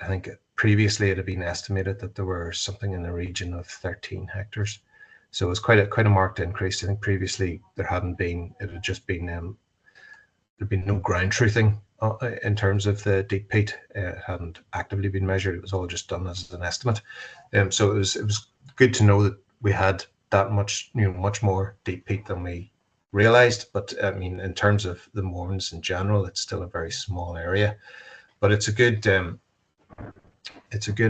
I think previously it had been estimated that there were something in the region of 13 hectares. So it was quite a marked increase. I think previously there hadn't been, it had just been, there'd been no ground truthing in terms of the deep peat. It hadn't actively been measured. It was all just done as an estimate. So it was good to know that we had that much, much more deep peat than we realized. But I mean, in terms of the Mournes in general, it's still a very small area, but it's a good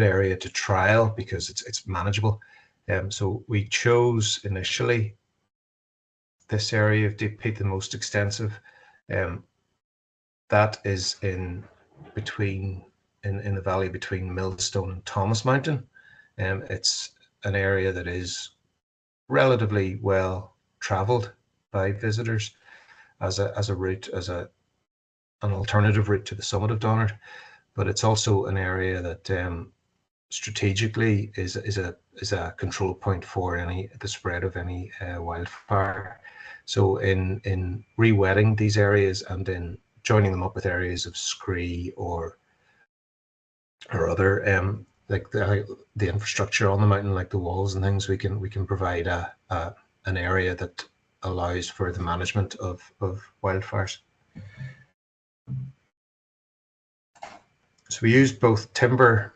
area to trial because it's manageable. So we chose initially this area of deep peat, the most extensive. That is in the valley between Millstone and Thomas Mountain. It's an area that is relatively well traveled by visitors as a route, as an alternative route to the summit of Donard, but it's also an area that strategically is a control point for the spread of any wildfire. So in re-wetting these areas and in joining them up with areas of scree or other like the infrastructure on the mountain, like the walls and things, we can provide an area that allows for the management of wildfires. So we used both timber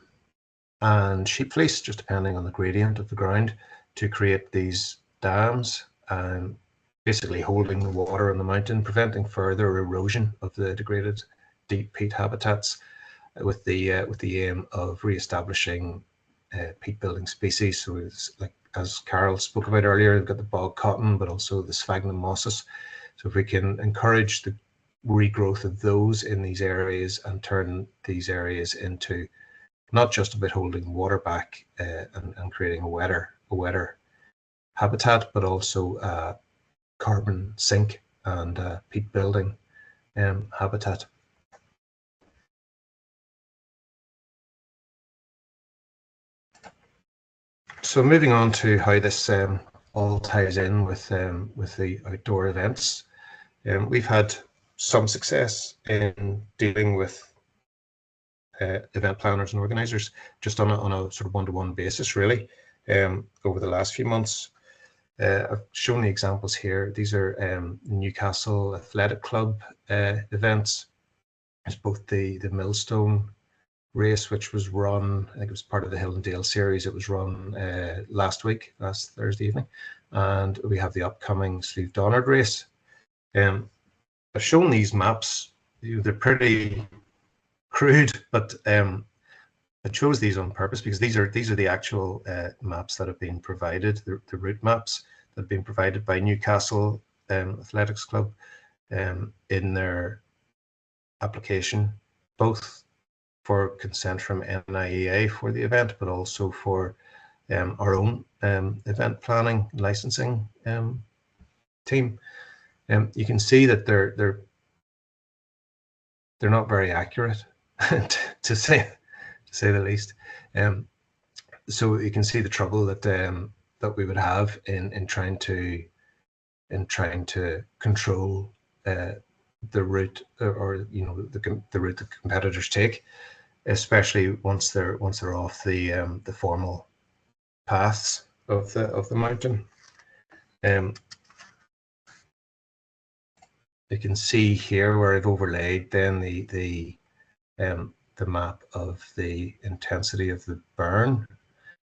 and sheep fleece, just depending on the gradient of the ground, to create these dams, basically holding the water on the mountain, preventing further erosion of the degraded deep peat habitats, with the aim of re-establishing peat building species. So it's like, as Carol spoke about earlier, we've got the bog cotton, but also the sphagnum mosses. So if we can encourage the regrowth of those in these areas and turn these areas into not just about holding water back and creating a wetter habitat, but also carbon sink and peat building habitat. So moving on to how this all ties in with the outdoor events, we've had some success in dealing with event planners and organisers just on a sort of one-to-one basis, really, over the last few months. I've shown the examples here. These are Newcastle Athletic Club events. There's both the Millstone race, which was run, I think it was part of the Hill and Dale series. It was run last Thursday evening, and we have the upcoming Slieve Donard race. I've shown these maps. They're pretty crude, but I chose these on purpose because these are the actual maps that have been provided, the route maps that have been provided by Newcastle Athletics Club in their application, both for consent from NIEA for the event, but also for our own event planning licensing team. You can see that they're not very accurate, to say the least. So you can see the trouble that we would have in trying to control the route, or the route that competitors take, especially once they're off the formal paths of the mountain. You can see here where I've overlaid then the map of the intensity of the burn,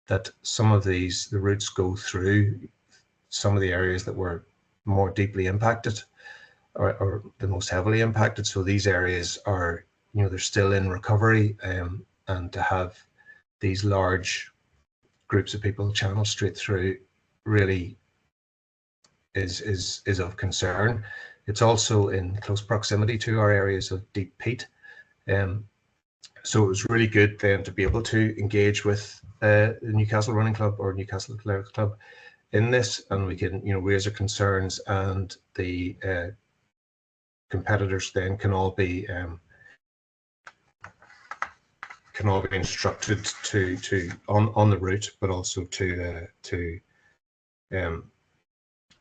that some of the routes go through some of the areas that were more deeply impacted or the most heavily impacted. So these areas are they're still in recovery, and to have these large groups of people channeled straight through really is of concern. It's also in close proximity to our areas of deep peat. So it was really good then to be able to engage with the Newcastle Running Club or Newcastle Athletics Club in this, and we can raise our concerns, and the competitors then can all be instructed to on the route, but also to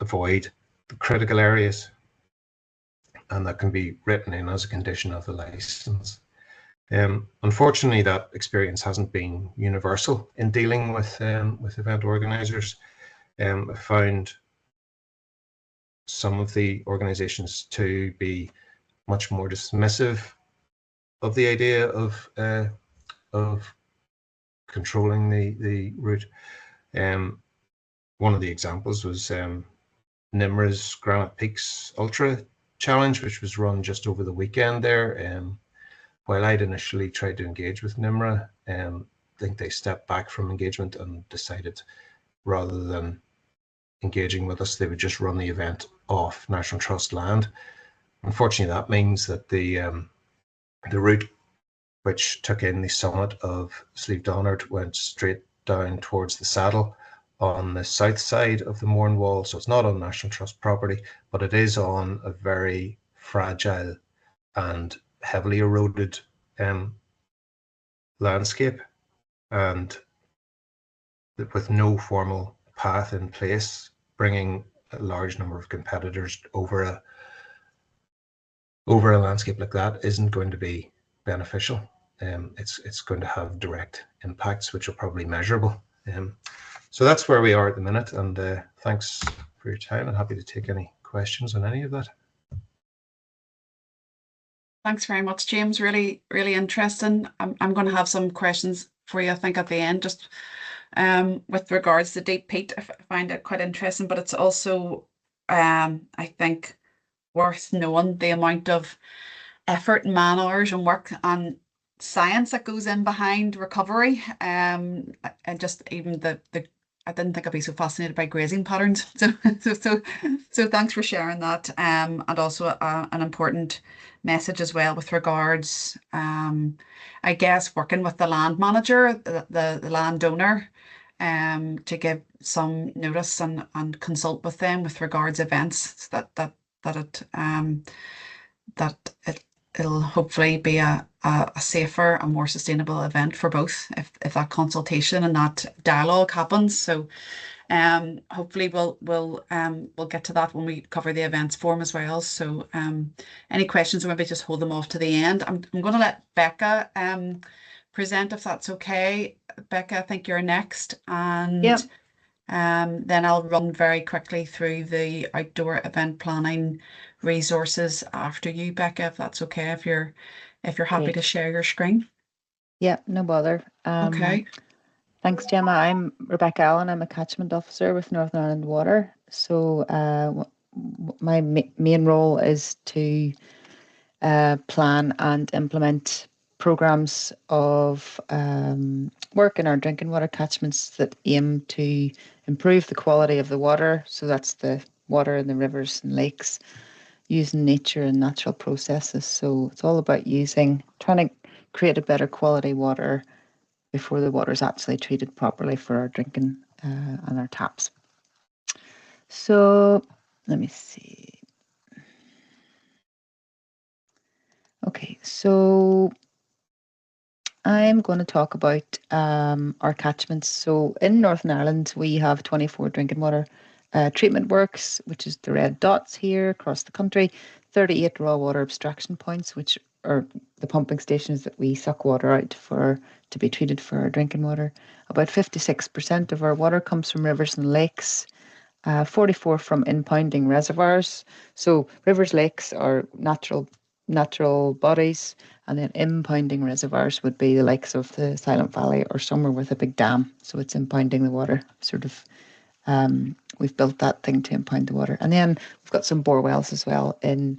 avoid the critical areas, and that can be written in as a condition of the license. Unfortunately, that experience hasn't been universal in dealing with event organisers. I found some of the organisations to be much more dismissive of the idea of controlling the route. One of the examples was Nimra's Granite Peaks Ultra Challenge, which was run just over the weekend there. While I'd initially tried to engage with Nimra, I think they stepped back from engagement and decided, rather than engaging with us, they would just run the event off National Trust land. Unfortunately, that means that the route, which took in the summit of Slieve Donard, went straight down towards the saddle on the south side of the Mourne wall. So it's not on National Trust property, but it is on a very fragile and heavily eroded landscape, and with no formal path in place, bringing a large number of competitors over a landscape like that isn't going to be beneficial. It's going to have direct impacts, which are probably measurable. So that's where we are at the minute, and thanks for your time. I'm happy to take any questions on any of that. Thanks very much, James. Really, really interesting. I'm going to have some questions for you, I think, at the end, just with regards to deep peat. I find it quite interesting, but it's also, I think, worth knowing the amount of effort and man hours and work and science that goes in behind recovery. And just even I didn't think I'd be so fascinated by grazing patterns. So thanks for sharing that. And also an important message as well with regards, I guess, working with the land manager, the landowner, to give some notice and consult with them with regards events, so that it'll hopefully be a safer and more sustainable event for both if that consultation and that dialogue happens. So hopefully we'll get to that when we cover the events form as well. So any questions, or maybe just hold them off to the end. I'm going to let Becca present, if that's okay. Becca, I think you're next, and Yep. Then I'll run very quickly through the outdoor event planning resources after you, Becca, if that's okay, if you're happy Great. to share your screen. Yeah, no bother. Okay. Thanks, Gemma. I'm Rebecca Allen. I'm a catchment officer with Northern Ireland Water. So my main role is to plan and implement programs of work in our drinking water catchments that aim to improve the quality of the water. So that's the water in the rivers and lakes, using nature and natural processes. So it's all about trying to create a better quality water before the water is actually treated properly for our drinking and our taps. So let me see. Okay, so I'm going to talk about our catchments. So in Northern Ireland, we have 24 drinking water treatment works, which is the red dots here across the country, 38 raw water abstraction points, which are the pumping stations that we suck water out to be treated for our drinking water. About 56% of our water comes from rivers and lakes, 44 from impounding reservoirs. So rivers, lakes are natural bodies, and then impounding reservoirs would be the likes of the Silent Valley or somewhere with a big dam. So it's impounding the water, sort of. We've built that thing to impound the water. And then we've got some bore wells as well on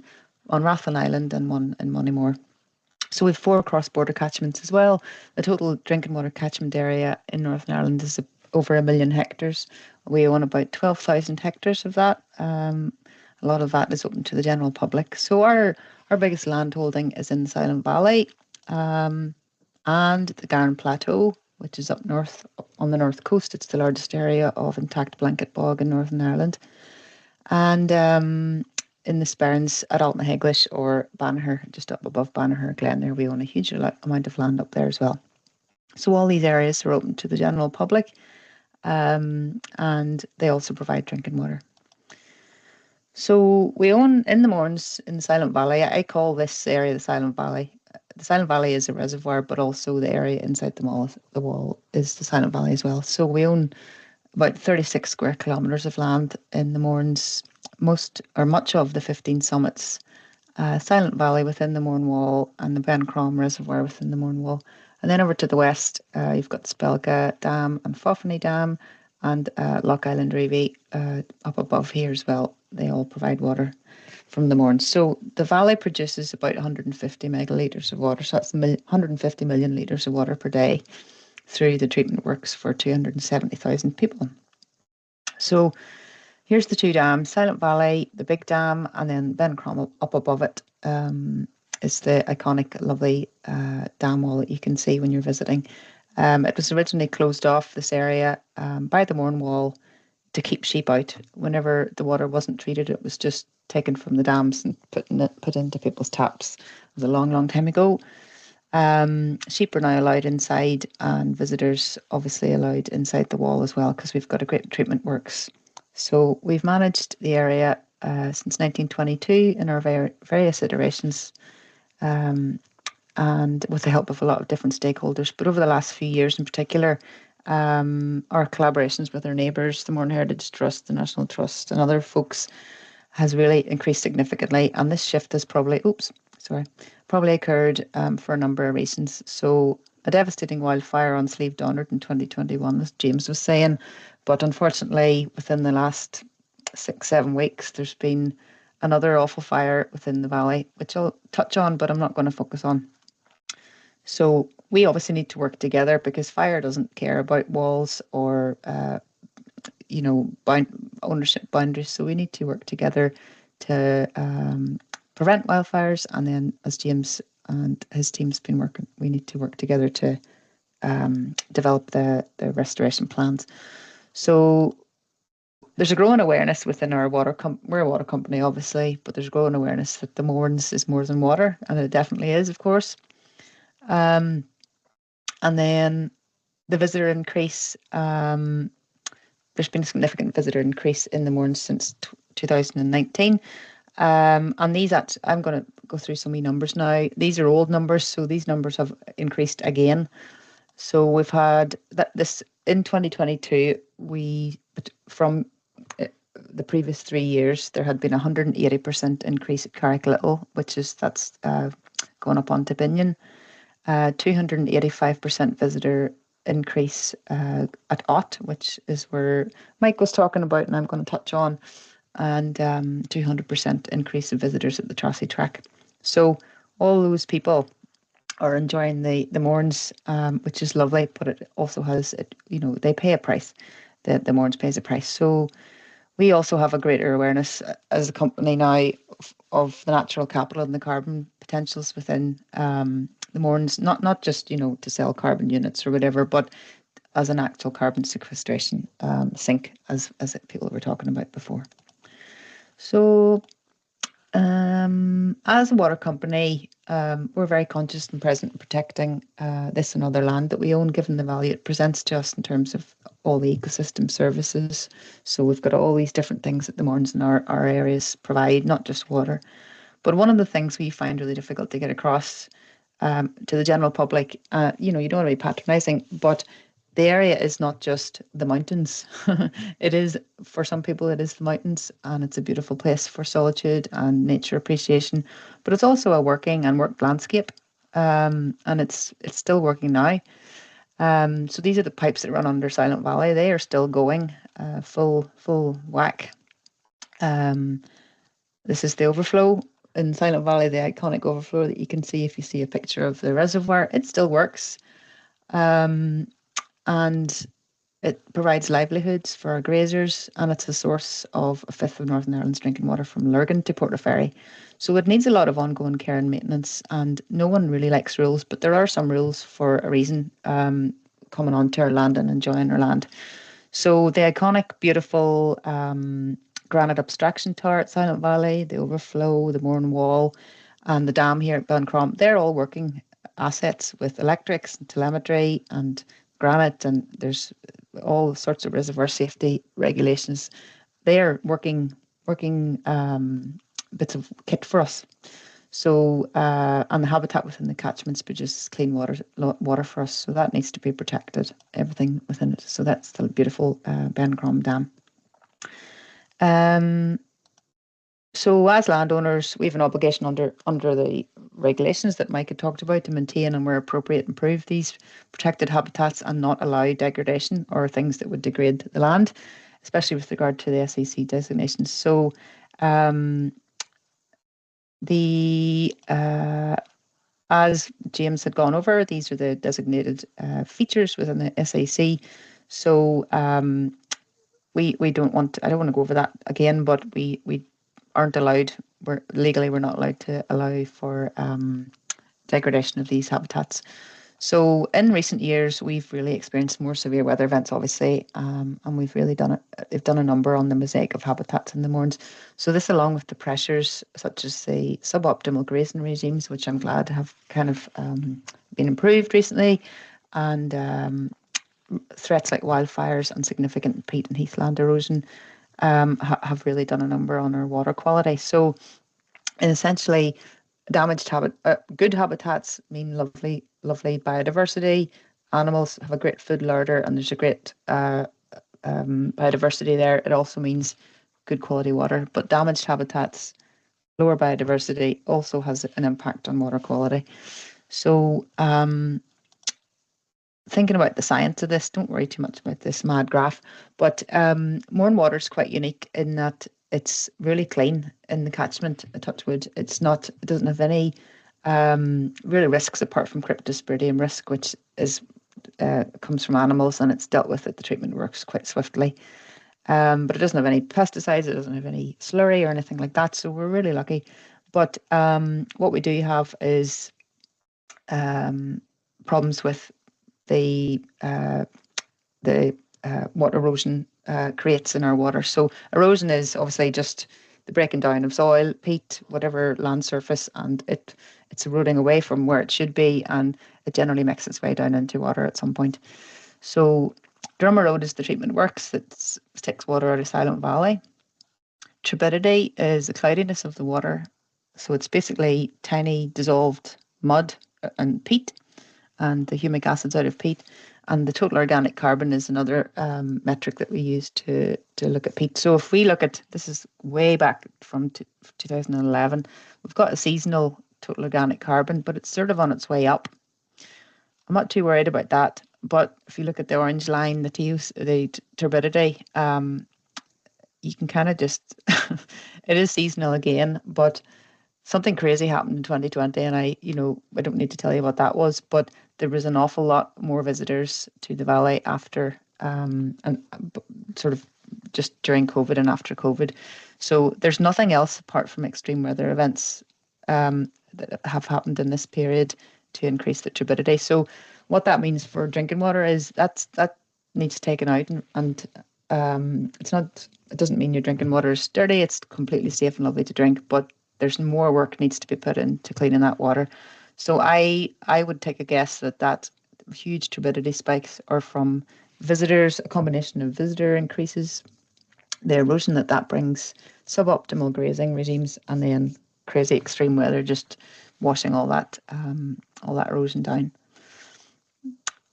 Rathlin Island and one in Moneymore. So we have 4 cross-border catchments as well. The total drinking water catchment area in Northern Ireland is over 1 million hectares. We own about 12,000 hectares of that. A lot of that is open to the general public. So our biggest land holding is in the Silent Valley and the Garran Plateau, which is up north on the north coast. It's the largest area of intact blanket bog in Northern Ireland. And in the Sperrins at Altnaheglish or Banagher, just up above Banagher, Glen, we own a huge amount of land up there as well. So all these areas are open to the general public, and they also provide drinking water. So we own in the Mournes in the Silent Valley. I call this area the Silent Valley. The Silent Valley is a reservoir, but also the area inside the wall is the Silent Valley as well. So we own about 36 square kilometres of land in the Mournes, much of the 15 summits, Silent Valley within the Mourne Wall, and the Ben Crom Reservoir within the Mourne Wall. And then over to the west, you've got Spelga Dam and Foffany Dam and Loch Island Reevy up above here as well. They all provide water from the Mourne. So the valley produces about 150 megalitres of water. So that's 150 million litres of water per day through the treatment works for 270,000 people. So here's the 2 dams, Silent Valley, the big dam, and then Ben Crom up above it is the iconic, lovely dam wall that you can see when you're visiting. It was originally closed off, this area, by the Mourne Wall to keep sheep out. Whenever the water wasn't treated, it was just taken from the dams and put into people's taps. It was a long, long time ago. Sheep are now allowed inside, and visitors obviously allowed inside the wall as well, because we've got a great treatment works. So we've managed the area since 1922 in our various iterations, and with the help of a lot of different stakeholders. But over the last few years in particular, our collaborations with our neighbours, the Mourne Heritage Trust, the National Trust, and other folks has really increased significantly. And this shift has probably occurred for a number of reasons. So a devastating wildfire on Slieve Donard in 2021, as James was saying, but unfortunately within the last 6-7 weeks there's been another awful fire within the valley, which I'll touch on, but I'm not going to focus on. So we obviously need to work together, because fire doesn't care about walls or ownership boundaries. So we need to work together to prevent wildfires, and then, as James and his team's been working, we need to work together to develop the restoration plans. So there's a growing awareness within our we're a water company, obviously, but there's growing awareness that the Mournes is more than water, and it definitely is, of course. And then the visitor increase. There's been a significant visitor increase in the Mournes since 2019. And these, I'm going to go through some wee numbers now. These are old numbers, so these numbers have increased again. So we've had this in 2022. From the previous 3 years, there had been 180% increase at Carrick-Little, that's going up onto Binion. 285% visitor increase at Ott, which is where Mike was talking about, and I'm going to touch on, and 200% increase in visitors at the Trossie Track. So all those people are enjoying the Mournes, which is lovely, but it also has, they pay a price. The Mournes pays a price. So we also have a greater awareness as a company now of the natural capital and the carbon potentials within the Mournes, not just, to sell carbon units or whatever, but as an actual carbon sequestration sink, as people were talking about before. So as a water company, we're very conscious and present in protecting this and other land that we own, given the value it presents to us in terms of all the ecosystem services. So we've got all these different things that the Mournes in our areas provide, not just water. But one of the things we find really difficult to get across to the general public, you don't want to be patronising, but the area is not just the mountains. It is, for some people, it is the mountains, and it's a beautiful place for solitude and nature appreciation. But it's also a working and worked landscape, and it's still working now. So these are the pipes that run under Silent Valley. They are still going full whack. This is the overflow in Silent Valley, the iconic overflow that you can see if you see a picture of the reservoir. It still works. And it provides livelihoods for our grazers, and it's a source of a fifth of Northern Ireland's drinking water from Lurgan to Portaferry. So it needs a lot of ongoing care and maintenance, and no one really likes rules, but there are some rules for a reason, coming onto our land and enjoying our land. So the iconic, beautiful granite abstraction tower at Silent Valley, the overflow, the Mourne wall, and the dam here at Bencrom, they're all working assets with electrics and telemetry and granite, and there's all sorts of reservoir safety regulations. They are working bits of kit for us. So, and the habitat within the catchments produces clean water for us. So that needs to be protected, everything within it. So that's the beautiful Bencrom Dam. So as landowners, we have an obligation under the regulations that Mike had talked about to maintain and where appropriate improve these protected habitats and not allow degradation or things that would degrade the land, especially with regard to the SAC designations. So as James had gone over, these are the designated features within the SAC. So we don't want, I don't want to go over that again, but we aren't allowed, we're not allowed to allow for degradation of these habitats. So in recent years, we've really experienced more severe weather events, obviously, and we've really they've done a number on the mosaic of habitats in the Mournes. So this, along with the pressures such as the suboptimal grazing regimes, which I'm glad have kind of been improved recently, and threats like wildfires and significant peat and heathland erosion, have really done a number on our water quality. So, essentially, good habitats mean lovely biodiversity. Animals have a great food larder, and there's a great biodiversity there. It also means good quality water. But damaged habitats, lower biodiversity, also has an impact on water quality. So, thinking about the science of this, don't worry too much about this mad graph, but Mourne water is quite unique in that it's really clean in the catchment at Touchwood. It doesn't have any really risks apart from cryptosporidium risk, which comes from animals, and it's dealt with at the treatment works quite swiftly. But it doesn't have any pesticides, it doesn't have any slurry or anything like that, so we're really lucky. But what we do have is problems with the what erosion creates in our water. So erosion is obviously just the breaking down of soil, peat, whatever land surface, and it's eroding away from where it should be, and it generally makes its way down into water at some point. So Drummer Road is the treatment works that takes water out of Silent Valley. Turbidity is the cloudiness of the water. So it's basically tiny dissolved mud and peat, and the humic acids out of peat. And the total organic carbon is another metric that we use to look at peat. So if we look at, this is way back from 2011, we've got a seasonal total organic carbon, but it's sort of on its way up. I'm not too worried about that. But if you look at the orange line, the turbidity, you can kind of just, it is seasonal again, but something crazy happened in 2020, and I don't need to tell you what that was, but there was an awful lot more visitors to the valley after, and sort of just during COVID and after COVID. So there's nothing else apart from extreme weather events that have happened in this period to increase the turbidity. So what that means for drinking water is that needs taken out, and it doesn't mean your drinking water is dirty. It's completely safe and lovely to drink, but there's more work needs to be put into cleaning that water. So I would take a guess that huge turbidity spikes are from visitors, a combination of visitor increases, the erosion that brings, suboptimal grazing regimes, and then crazy extreme weather just washing all that erosion down.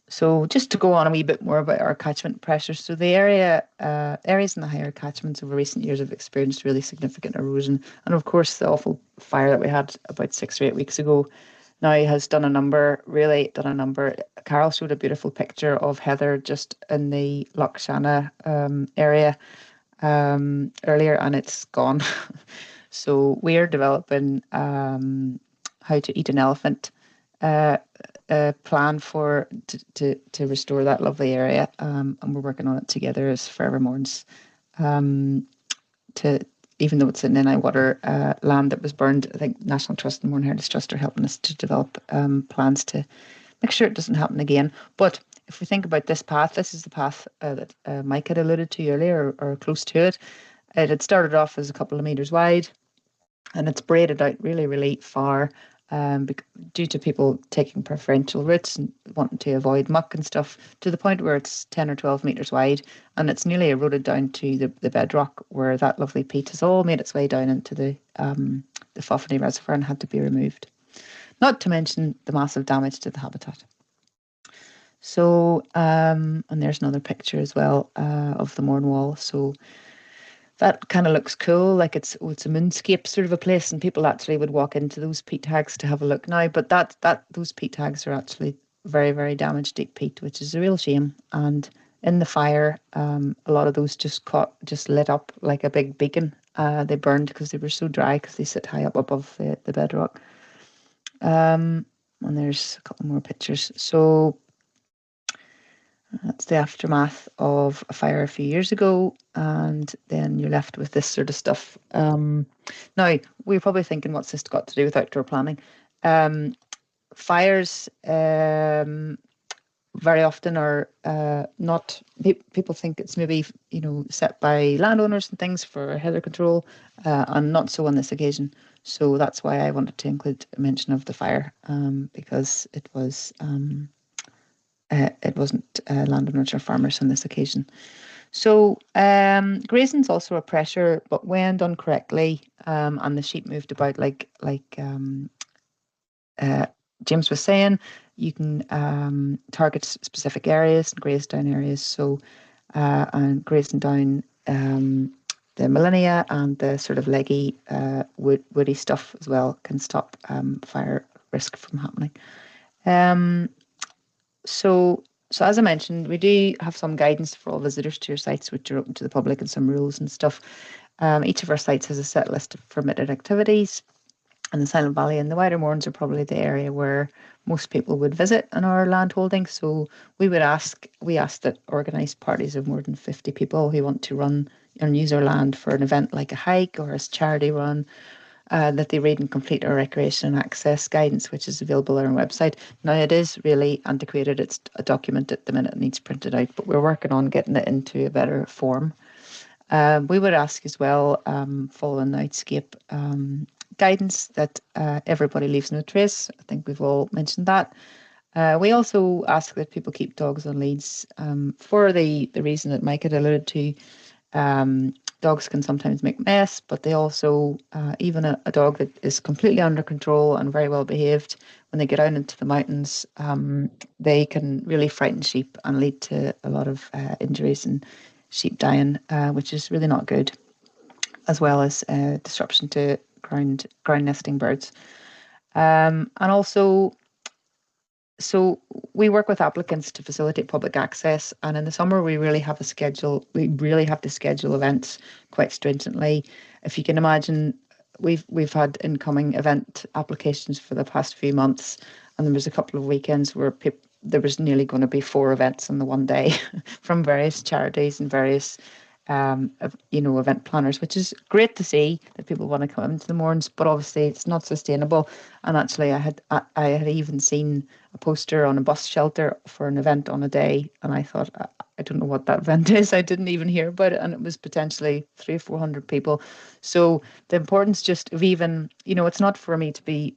So just to go on a wee bit more about our catchment pressures. So the areas in the higher catchments over recent years have experienced really significant erosion. And of course, the awful fire that we had about 6 or 8 weeks ago now has done a number. Carol showed a beautiful picture of heather just in the Loch Shanna area earlier, and it's gone. So we're developing how to eat an elephant plan to restore that lovely area, and we're working on it together as Forever Mournes. To even though it's an NI water land that was burned, I think National Trust and Mourne Heritage Trust are helping us to develop plans to make sure it doesn't happen again. But if we think about this path, this is the path that Mike had alluded to earlier, or close to it. It had started off as a couple of meters wide, and it's braided out really, really far due to people taking preferential routes and wanting to avoid muck and stuff, to the point where it's 10 or 12 meters wide, and it's nearly eroded down to the bedrock, where that lovely peat has all made its way down into the Foffany Reservoir and had to be removed. Not to mention the massive damage to the habitat. So, and there's another picture as well of the Mourne Wall. So that kind of looks cool, like it's a moonscape sort of a place, and people actually would walk into those peat tags to have a look now. But those peat tags are actually very, very damaged deep peat, which is a real shame. And in the fire, a lot of those just lit up like a big beacon. They burned because they were so dry, because they sit high up above the bedrock. And there's a couple more pictures. So that's the aftermath of a fire a few years ago, and then you're left with this sort of stuff. Now, we're probably thinking, what's this got to do with outdoor planning? Fires very often are not, people think it's maybe, set by landowners and things for heather control, and not so on this occasion. So that's why I wanted to include a mention of the fire, because it wasn't landowners or farmers on this occasion. So grazing is also a pressure, but when done correctly, and the sheep moved about like James was saying, you can target specific areas and graze down areas. So and grazing down the millennia and the sort of leggy woody stuff as well can stop fire risk from happening. So as I mentioned, we do have some guidance for all visitors to your sites, which are open to the public, and some rules and stuff. Each of our sites has a set list of permitted activities, and the Silent Valley and the wider Mournes are probably the area where most people would visit in our land holding. So we ask that organised parties of more than 50 people who want to run and use our land for an event like a hike or a charity run, that they read and complete our recreation and access guidance, which is available on our website. Now, it is really antiquated. It's a document at the minute, it needs printed out, but we're working on getting it into a better form. We would ask as well, following the Outscape guidance, that everybody leaves no trace. I think we've all mentioned that. We also ask that people keep dogs on leads, for the reason that Mike had alluded to. Dogs can sometimes make mess, but they also, even a dog that is completely under control and very well behaved, when they get out into the mountains, they can really frighten sheep and lead to a lot of injuries and sheep dying, which is really not good, as well as disruption to ground nesting birds. And also, so we work with applicants to facilitate public access, and in the summer we really have to schedule events quite stringently. If you can imagine, we've had incoming event applications for the past few months, and there was a couple of weekends where there was nearly going to be 4 events on the one day from various charities and various event planners, which is great to see that people want to come into the Mournes, but obviously it's not sustainable. And actually, I had even seen a poster on a bus shelter for an event on a day, and I thought, I don't know what that event is. I didn't even hear about it, and it was potentially 300 or 400 people. So the importance just of even, it's not for me to be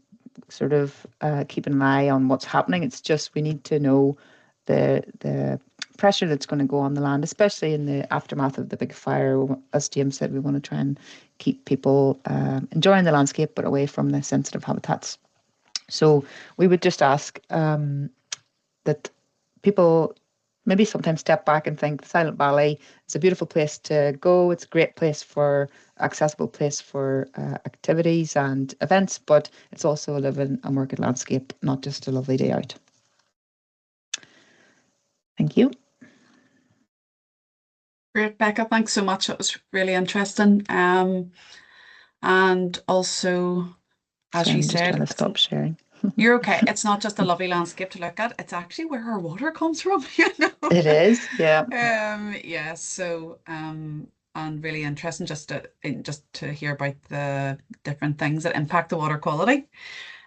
sort of keeping an eye on what's happening. It's just we need to know the pressure that's going to go on the land, especially in the aftermath of the big fire. As James said, we want to try and keep people enjoying the landscape, but away from the sensitive habitats. So we would just ask that people maybe sometimes step back and think the Silent Valley is a beautiful place to go. It's a great place accessible place for activities and events, but it's also a living and working landscape, not just a lovely day out. Thank you. Great, Becca. Thanks so much. It was really interesting. And also, as Sorry, she I'm just said, trying to stop sharing. you're okay. It's not just a lovely landscape to look at. It's actually where our water comes from, you know. It is, yeah. Yeah, so and really interesting just to hear about the different things that impact the water quality.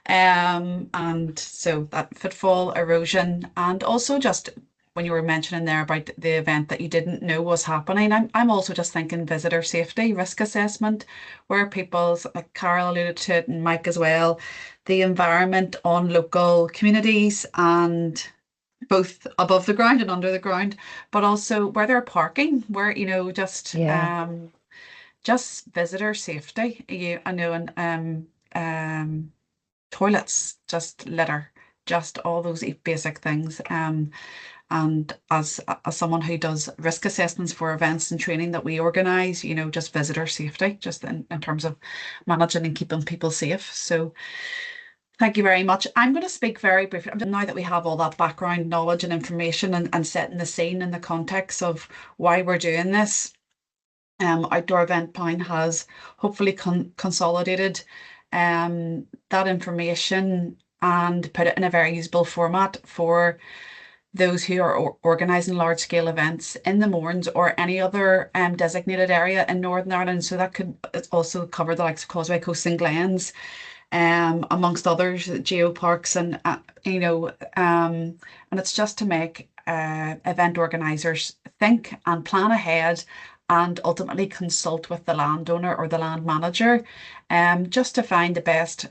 And so that footfall, erosion, and also just when you were mentioning there about the event that you didn't know was happening, I'm also just thinking visitor safety, risk assessment, where people's, like Carol alluded to it and Mike as well, the environment on local communities and both above the ground and under the ground, but also where they're parking, where, you know, just visitor safety. I know, and toilets, just litter, just all those basic things. And as someone who does risk assessments for events and training that we organise, you know, just visitor safety, just in terms of managing and keeping people safe. So thank you very much. I'm going to speak very briefly. Now that we have all that background knowledge and information and setting the scene in the context of why we're doing this, Outdoor Event Plan has hopefully consolidated that information and put it in a very usable format for those who are organising large scale events in the Mournes or any other designated area in Northern Ireland. So that could also cover the likes of Causeway Coast and Glens, amongst others, geoparks, and and it's just to make event organisers think and plan ahead and ultimately consult with the landowner or the land manager, just to find the best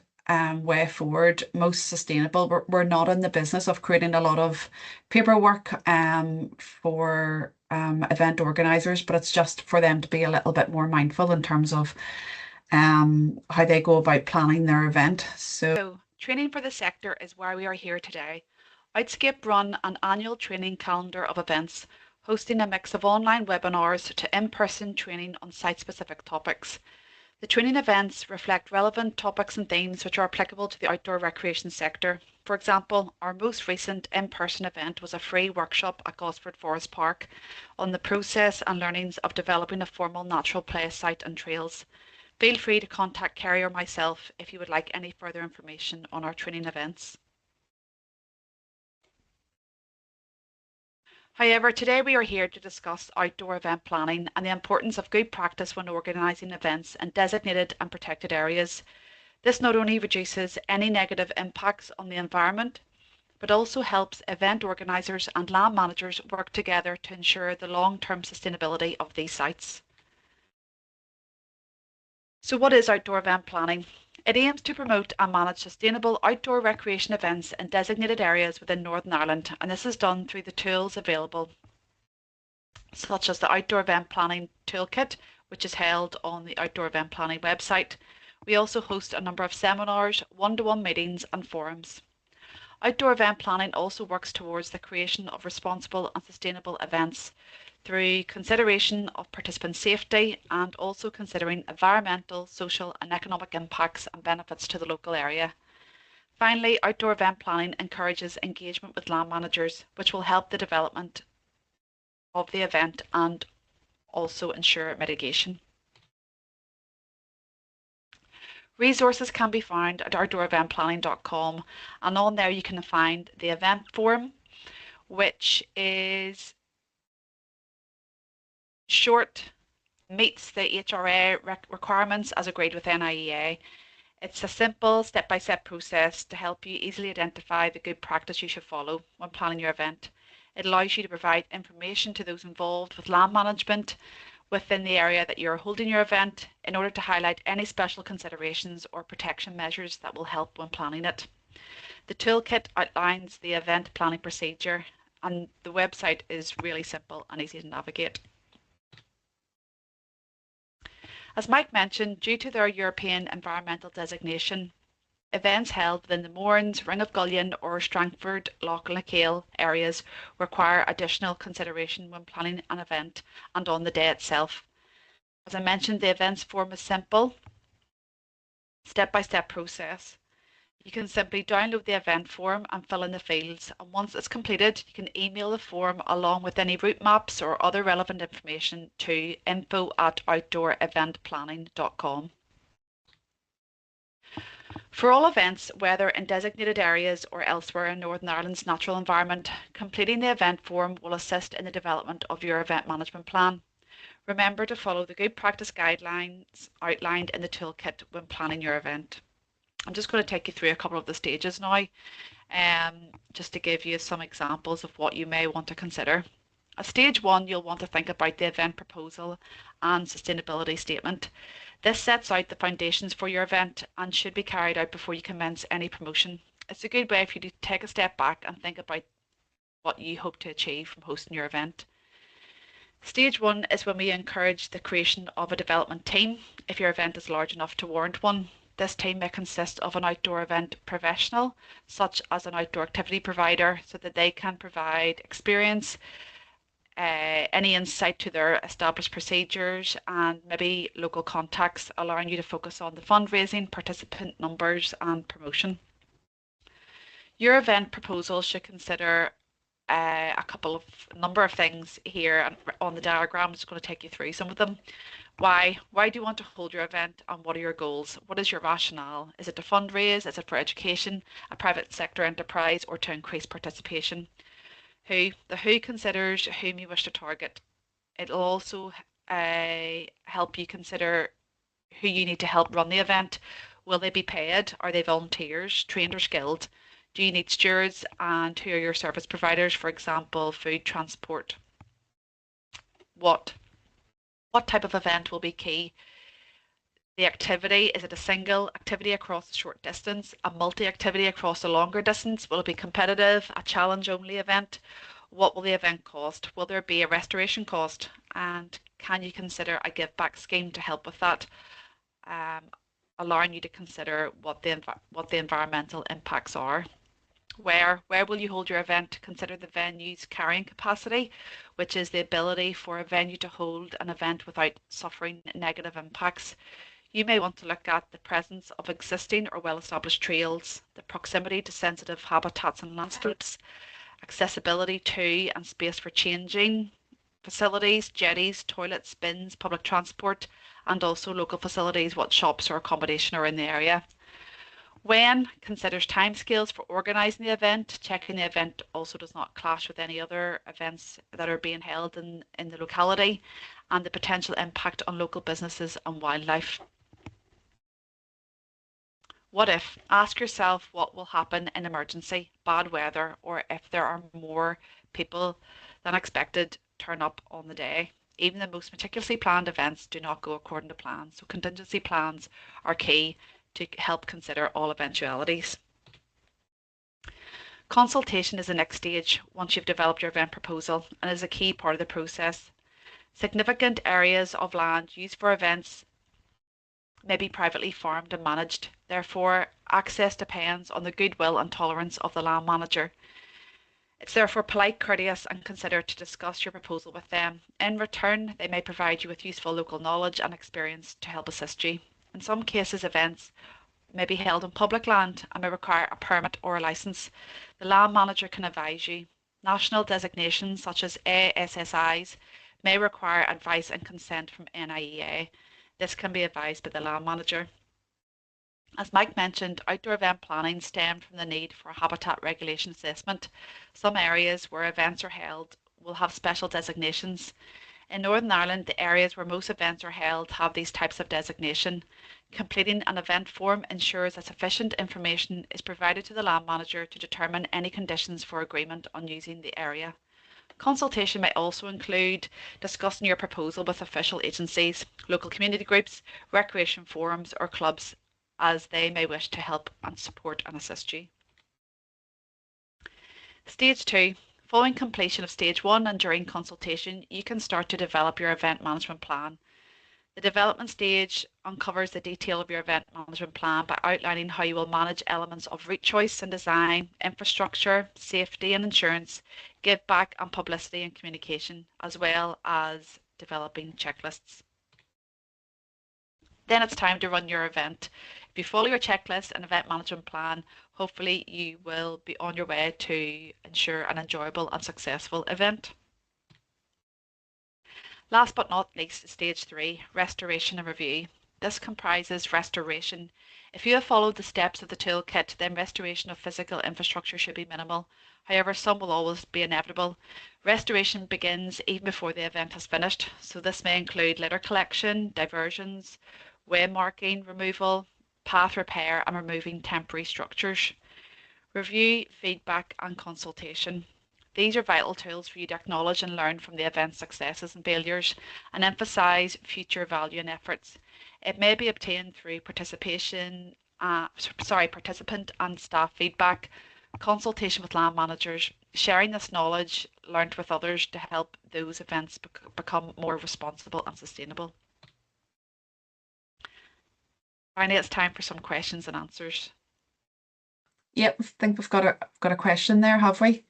way forward, most sustainable. We're not in the business of creating a lot of paperwork for event organisers, but it's just for them to be a little bit more mindful in terms of how they go about planning their event. So training for the sector is why we are here today. Outscape run an annual training calendar of events, hosting a mix of online webinars to in-person training on site-specific topics. The training events reflect relevant topics and themes which are applicable to the outdoor recreation sector. For example, our most recent in-person event was a free workshop at Gosford Forest Park on the process and learnings of developing a formal natural play site and trails. Feel free to contact Kerry or myself if you would like any further information on our training events. However, today we are here to discuss outdoor event planning and the importance of good practice when organising events in designated and protected areas. This not only reduces any negative impacts on the environment, but also helps event organisers and land managers work together to ensure the long-term sustainability of these sites. So what is outdoor event planning? It aims to promote and manage sustainable outdoor recreation events in designated areas within Northern Ireland, and this is done through the tools available, such as the Outdoor Event Planning Toolkit, which is held on the Outdoor Event Planning website. We also host a number of seminars, one-to-one meetings and forums. Outdoor event planning also works towards the creation of responsible and sustainable events through consideration of participant safety and also considering environmental, social and economic impacts and benefits to the local area. Finally, outdoor event planning encourages engagement with land managers, which will help the development of the event and also ensure mitigation. Resources can be found at outdooreventplanning.com, and on there you can find the event form, which is short, meets the HRA requirements as agreed with NIEA. It's a simple step-by-step process to help you easily identify the good practice you should follow when planning your event. It allows you to provide information to those involved with land management within the area that you're holding your event in order to highlight any special considerations or protection measures that will help when planning it. The toolkit outlines the event planning procedure, and the website is really simple and easy to navigate. As Mike mentioned, due to their European environmental designation, events held within the Mournes, Ring of Gullion or Strangford, Lough Lachale areas require additional consideration when planning an event and on the day itself. As I mentioned, the events form a simple, step-by-step process. You can simply download the event form and fill in the fields, and once it's completed, you can email the form along with any route maps or other relevant information to info@outdooreventplanning.com. For all events, whether in designated areas or elsewhere in Northern Ireland's natural environment, completing the event form will assist in the development of your event management plan. Remember to follow the good practice guidelines outlined in the toolkit when planning your event. I'm just going to take you through a couple of the stages now, just to give you some examples of what you may want to consider. At stage 1, you'll want to think about the event proposal and sustainability statement. This sets out the foundations for your event and should be carried out before you commence any promotion. It's a good way for you to take a step back and think about what you hope to achieve from hosting your event. Stage 1 is when we encourage the creation of a development team if your event is large enough to warrant one. This team may consist of an outdoor event professional, such as an outdoor activity provider, so that they can provide experience, any insight to their established procedures, and maybe local contacts, allowing you to focus on the fundraising, participant numbers, and promotion. Your event proposal should consider a number of things here, and on the diagram I'm just going to take you through some of them. Why do you want to hold your event, and what are your goals? What is your rationale? Is it to fundraise? Is it for education, a private sector enterprise, or to increase participation? The who considers whom you wish to target. It'll also help you consider who you need to help run the event. Will they be paid? Are they volunteers, trained or skilled? Do you need stewards, and who are your service providers, for example, food, transport? What type of event will be key? The activity, is it a single activity across a short distance, a multi-activity across a longer distance? Will it be competitive, a challenge-only event? What will the event cost? Will there be a restoration cost? And can you consider a give-back scheme to help with that? Allowing you to consider what the environmental impacts are. Where will you hold your event? Consider the venue's carrying capacity, which is the ability for a venue to hold an event without suffering negative impacts. You may want to look at the presence of existing or well-established trails, the proximity to sensitive habitats and landscapes, accessibility to and space for changing facilities, jetties, toilets, bins, public transport, and also local facilities, what shops or accommodation are in the area. When considers timescales for organising the event, checking the event also does not clash with any other events that are being held in the locality, and the potential impact on local businesses and wildlife. What if? Ask yourself what will happen in emergency, bad weather, or if there are more people than expected turn up on the day. Even the most meticulously planned events do not go according to plan, so contingency plans are key to help consider all eventualities. Consultation is the next stage once you've developed your event proposal and is a key part of the process. Significant areas of land used for events may be privately farmed and managed. Therefore, access depends on the goodwill and tolerance of the land manager. It's therefore polite, courteous, and considerate to discuss your proposal with them. In return, they may provide you with useful local knowledge and experience to help assist you. In some cases, events may be held on public land and may require a permit or a licence. The land manager can advise you. National designations such as ASSIs may require advice and consent from NIEA. This can be advised by the land manager. As Mike mentioned, outdoor event planning stemmed from the need for a habitat regulation assessment. Some areas where events are held will have special designations. In Northern Ireland, the areas where most events are held have these types of designation. Completing an event form ensures that sufficient information is provided to the land manager to determine any conditions for agreement on using the area. Consultation may also include discussing your proposal with official agencies, local community groups, recreation forums or clubs, as they may wish to help and support and assist you. Stage 2. Following completion of Stage 1 and during consultation, you can start to develop your event management plan. The development stage uncovers the detail of your event management plan by outlining how you will manage elements of route choice and design, infrastructure, safety and insurance, give back and publicity and communication, as well as developing checklists. Then it's time to run your event. If you follow your checklist and event management plan, hopefully you will be on your way to ensure an enjoyable and successful event. Last but not least, Stage 3, restoration and review. This comprises restoration. If you have followed the steps of the toolkit, then restoration of physical infrastructure should be minimal. However, some will always be inevitable. Restoration begins even before the event has finished, so this may include litter collection, diversions, way marking removal, path repair, and removing temporary structures. Review, feedback, and consultation. These are vital tools for you to acknowledge and learn from the event's successes and failures and emphasise future value and efforts. It may be obtained through participant and staff feedback, consultation with land managers, sharing this knowledge learnt with others to help those events become more responsible and sustainable. Finally, it's time for some questions and answers. Yep, I think we've got a question there, have we?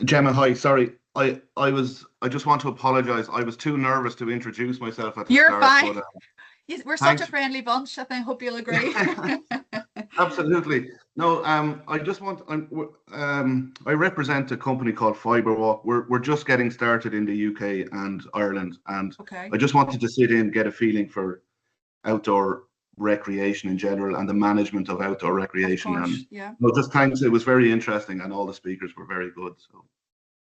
Gemma, hi. Sorry, I just want to apologise. I was too nervous to introduce myself at the You're start. fine. But, Yes, we're thanks. such a friendly bunch. I hope you'll agree. Absolutely. No, I just want. I represent a company called Fiberwalk. We're just getting started in the UK and Ireland, and Okay. I just wanted to sit in, get a feeling for outdoor recreation in general and the management of outdoor recreation. Of course, and yeah. no, just thanks. It was very interesting, and all the speakers were very good. So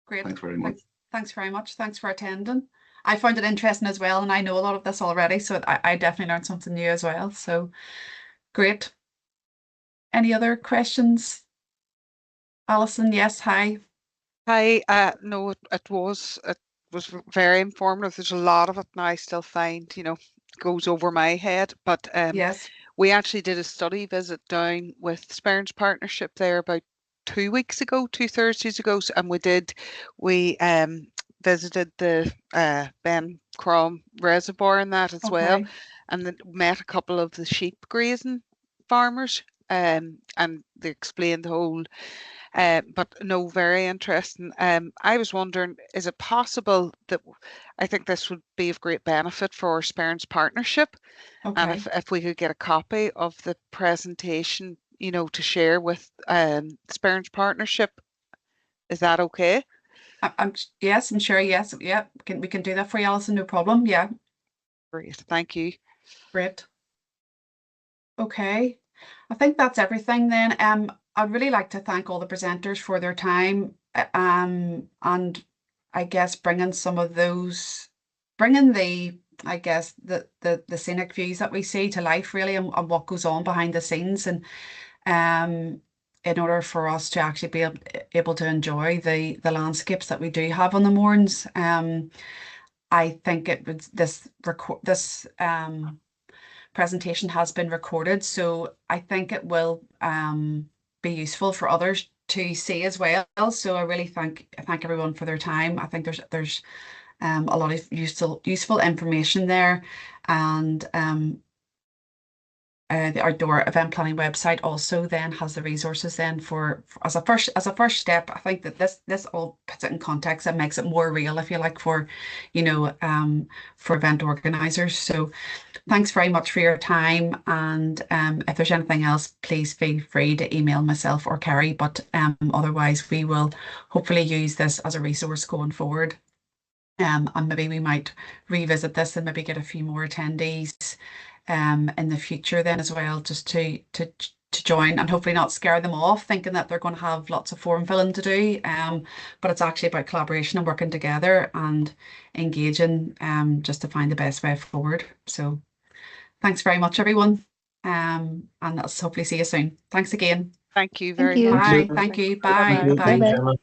Great. thanks very much. Thanks very much. Thanks for attending. I found it interesting as well, and I know a lot of this already, so I definitely learned something new as well. So great. Any other questions? Alison, yes, hi. Hi, no, it was very informative. There's a lot of it now I still find, goes over my head. But Yes. we actually did a study visit down with Sperns Partnership there about 2 weeks ago, 2 Thursdays ago, and we visited the Ben Crom Reservoir and that as well, and then met a couple of the sheep grazing farmers, and they explained the whole. But no, very interesting. I was wondering, is it possible that I think this would be of great benefit for Sperns Partnership, and if we could get a copy of the presentation, to share with Sperns Partnership, is that okay? Yes, I'm sure. Yes, yeah. We can do that for you, Alison. No problem. Yeah. Great, thank you. Great. Okay, I think that's everything then. I'd really like to thank all the presenters for their time, and I guess bringing the scenic views that we see to life really, and what goes on behind the scenes, and in order for us to actually be able to enjoy the landscapes that we do have on the Mournes. I think this presentation has been recorded, so I think it will be useful for others to see as well. So I really thank everyone for their time. I think there's a lot of useful information there, and the outdoor event planning website also then has the resources then for as a first step. I think that this all puts it in context and makes it more real, if you like, for for event organizers. So thanks very much for your time, and if there's anything else, please feel free to email myself or Kerry, but otherwise we will hopefully use this as a resource going forward, and maybe we might revisit this and maybe get a few more attendees in the future then as well, just to join, and hopefully not scare them off thinking that they're going to have lots of form filling to do, but it's actually about collaboration and working together and engaging, just to find the best way forward. So thanks very much, everyone, and let's hopefully see you soon. Thanks again. Thank you very you. much. Bye. Thank you. Bye. Thank you, Bye. Gemma.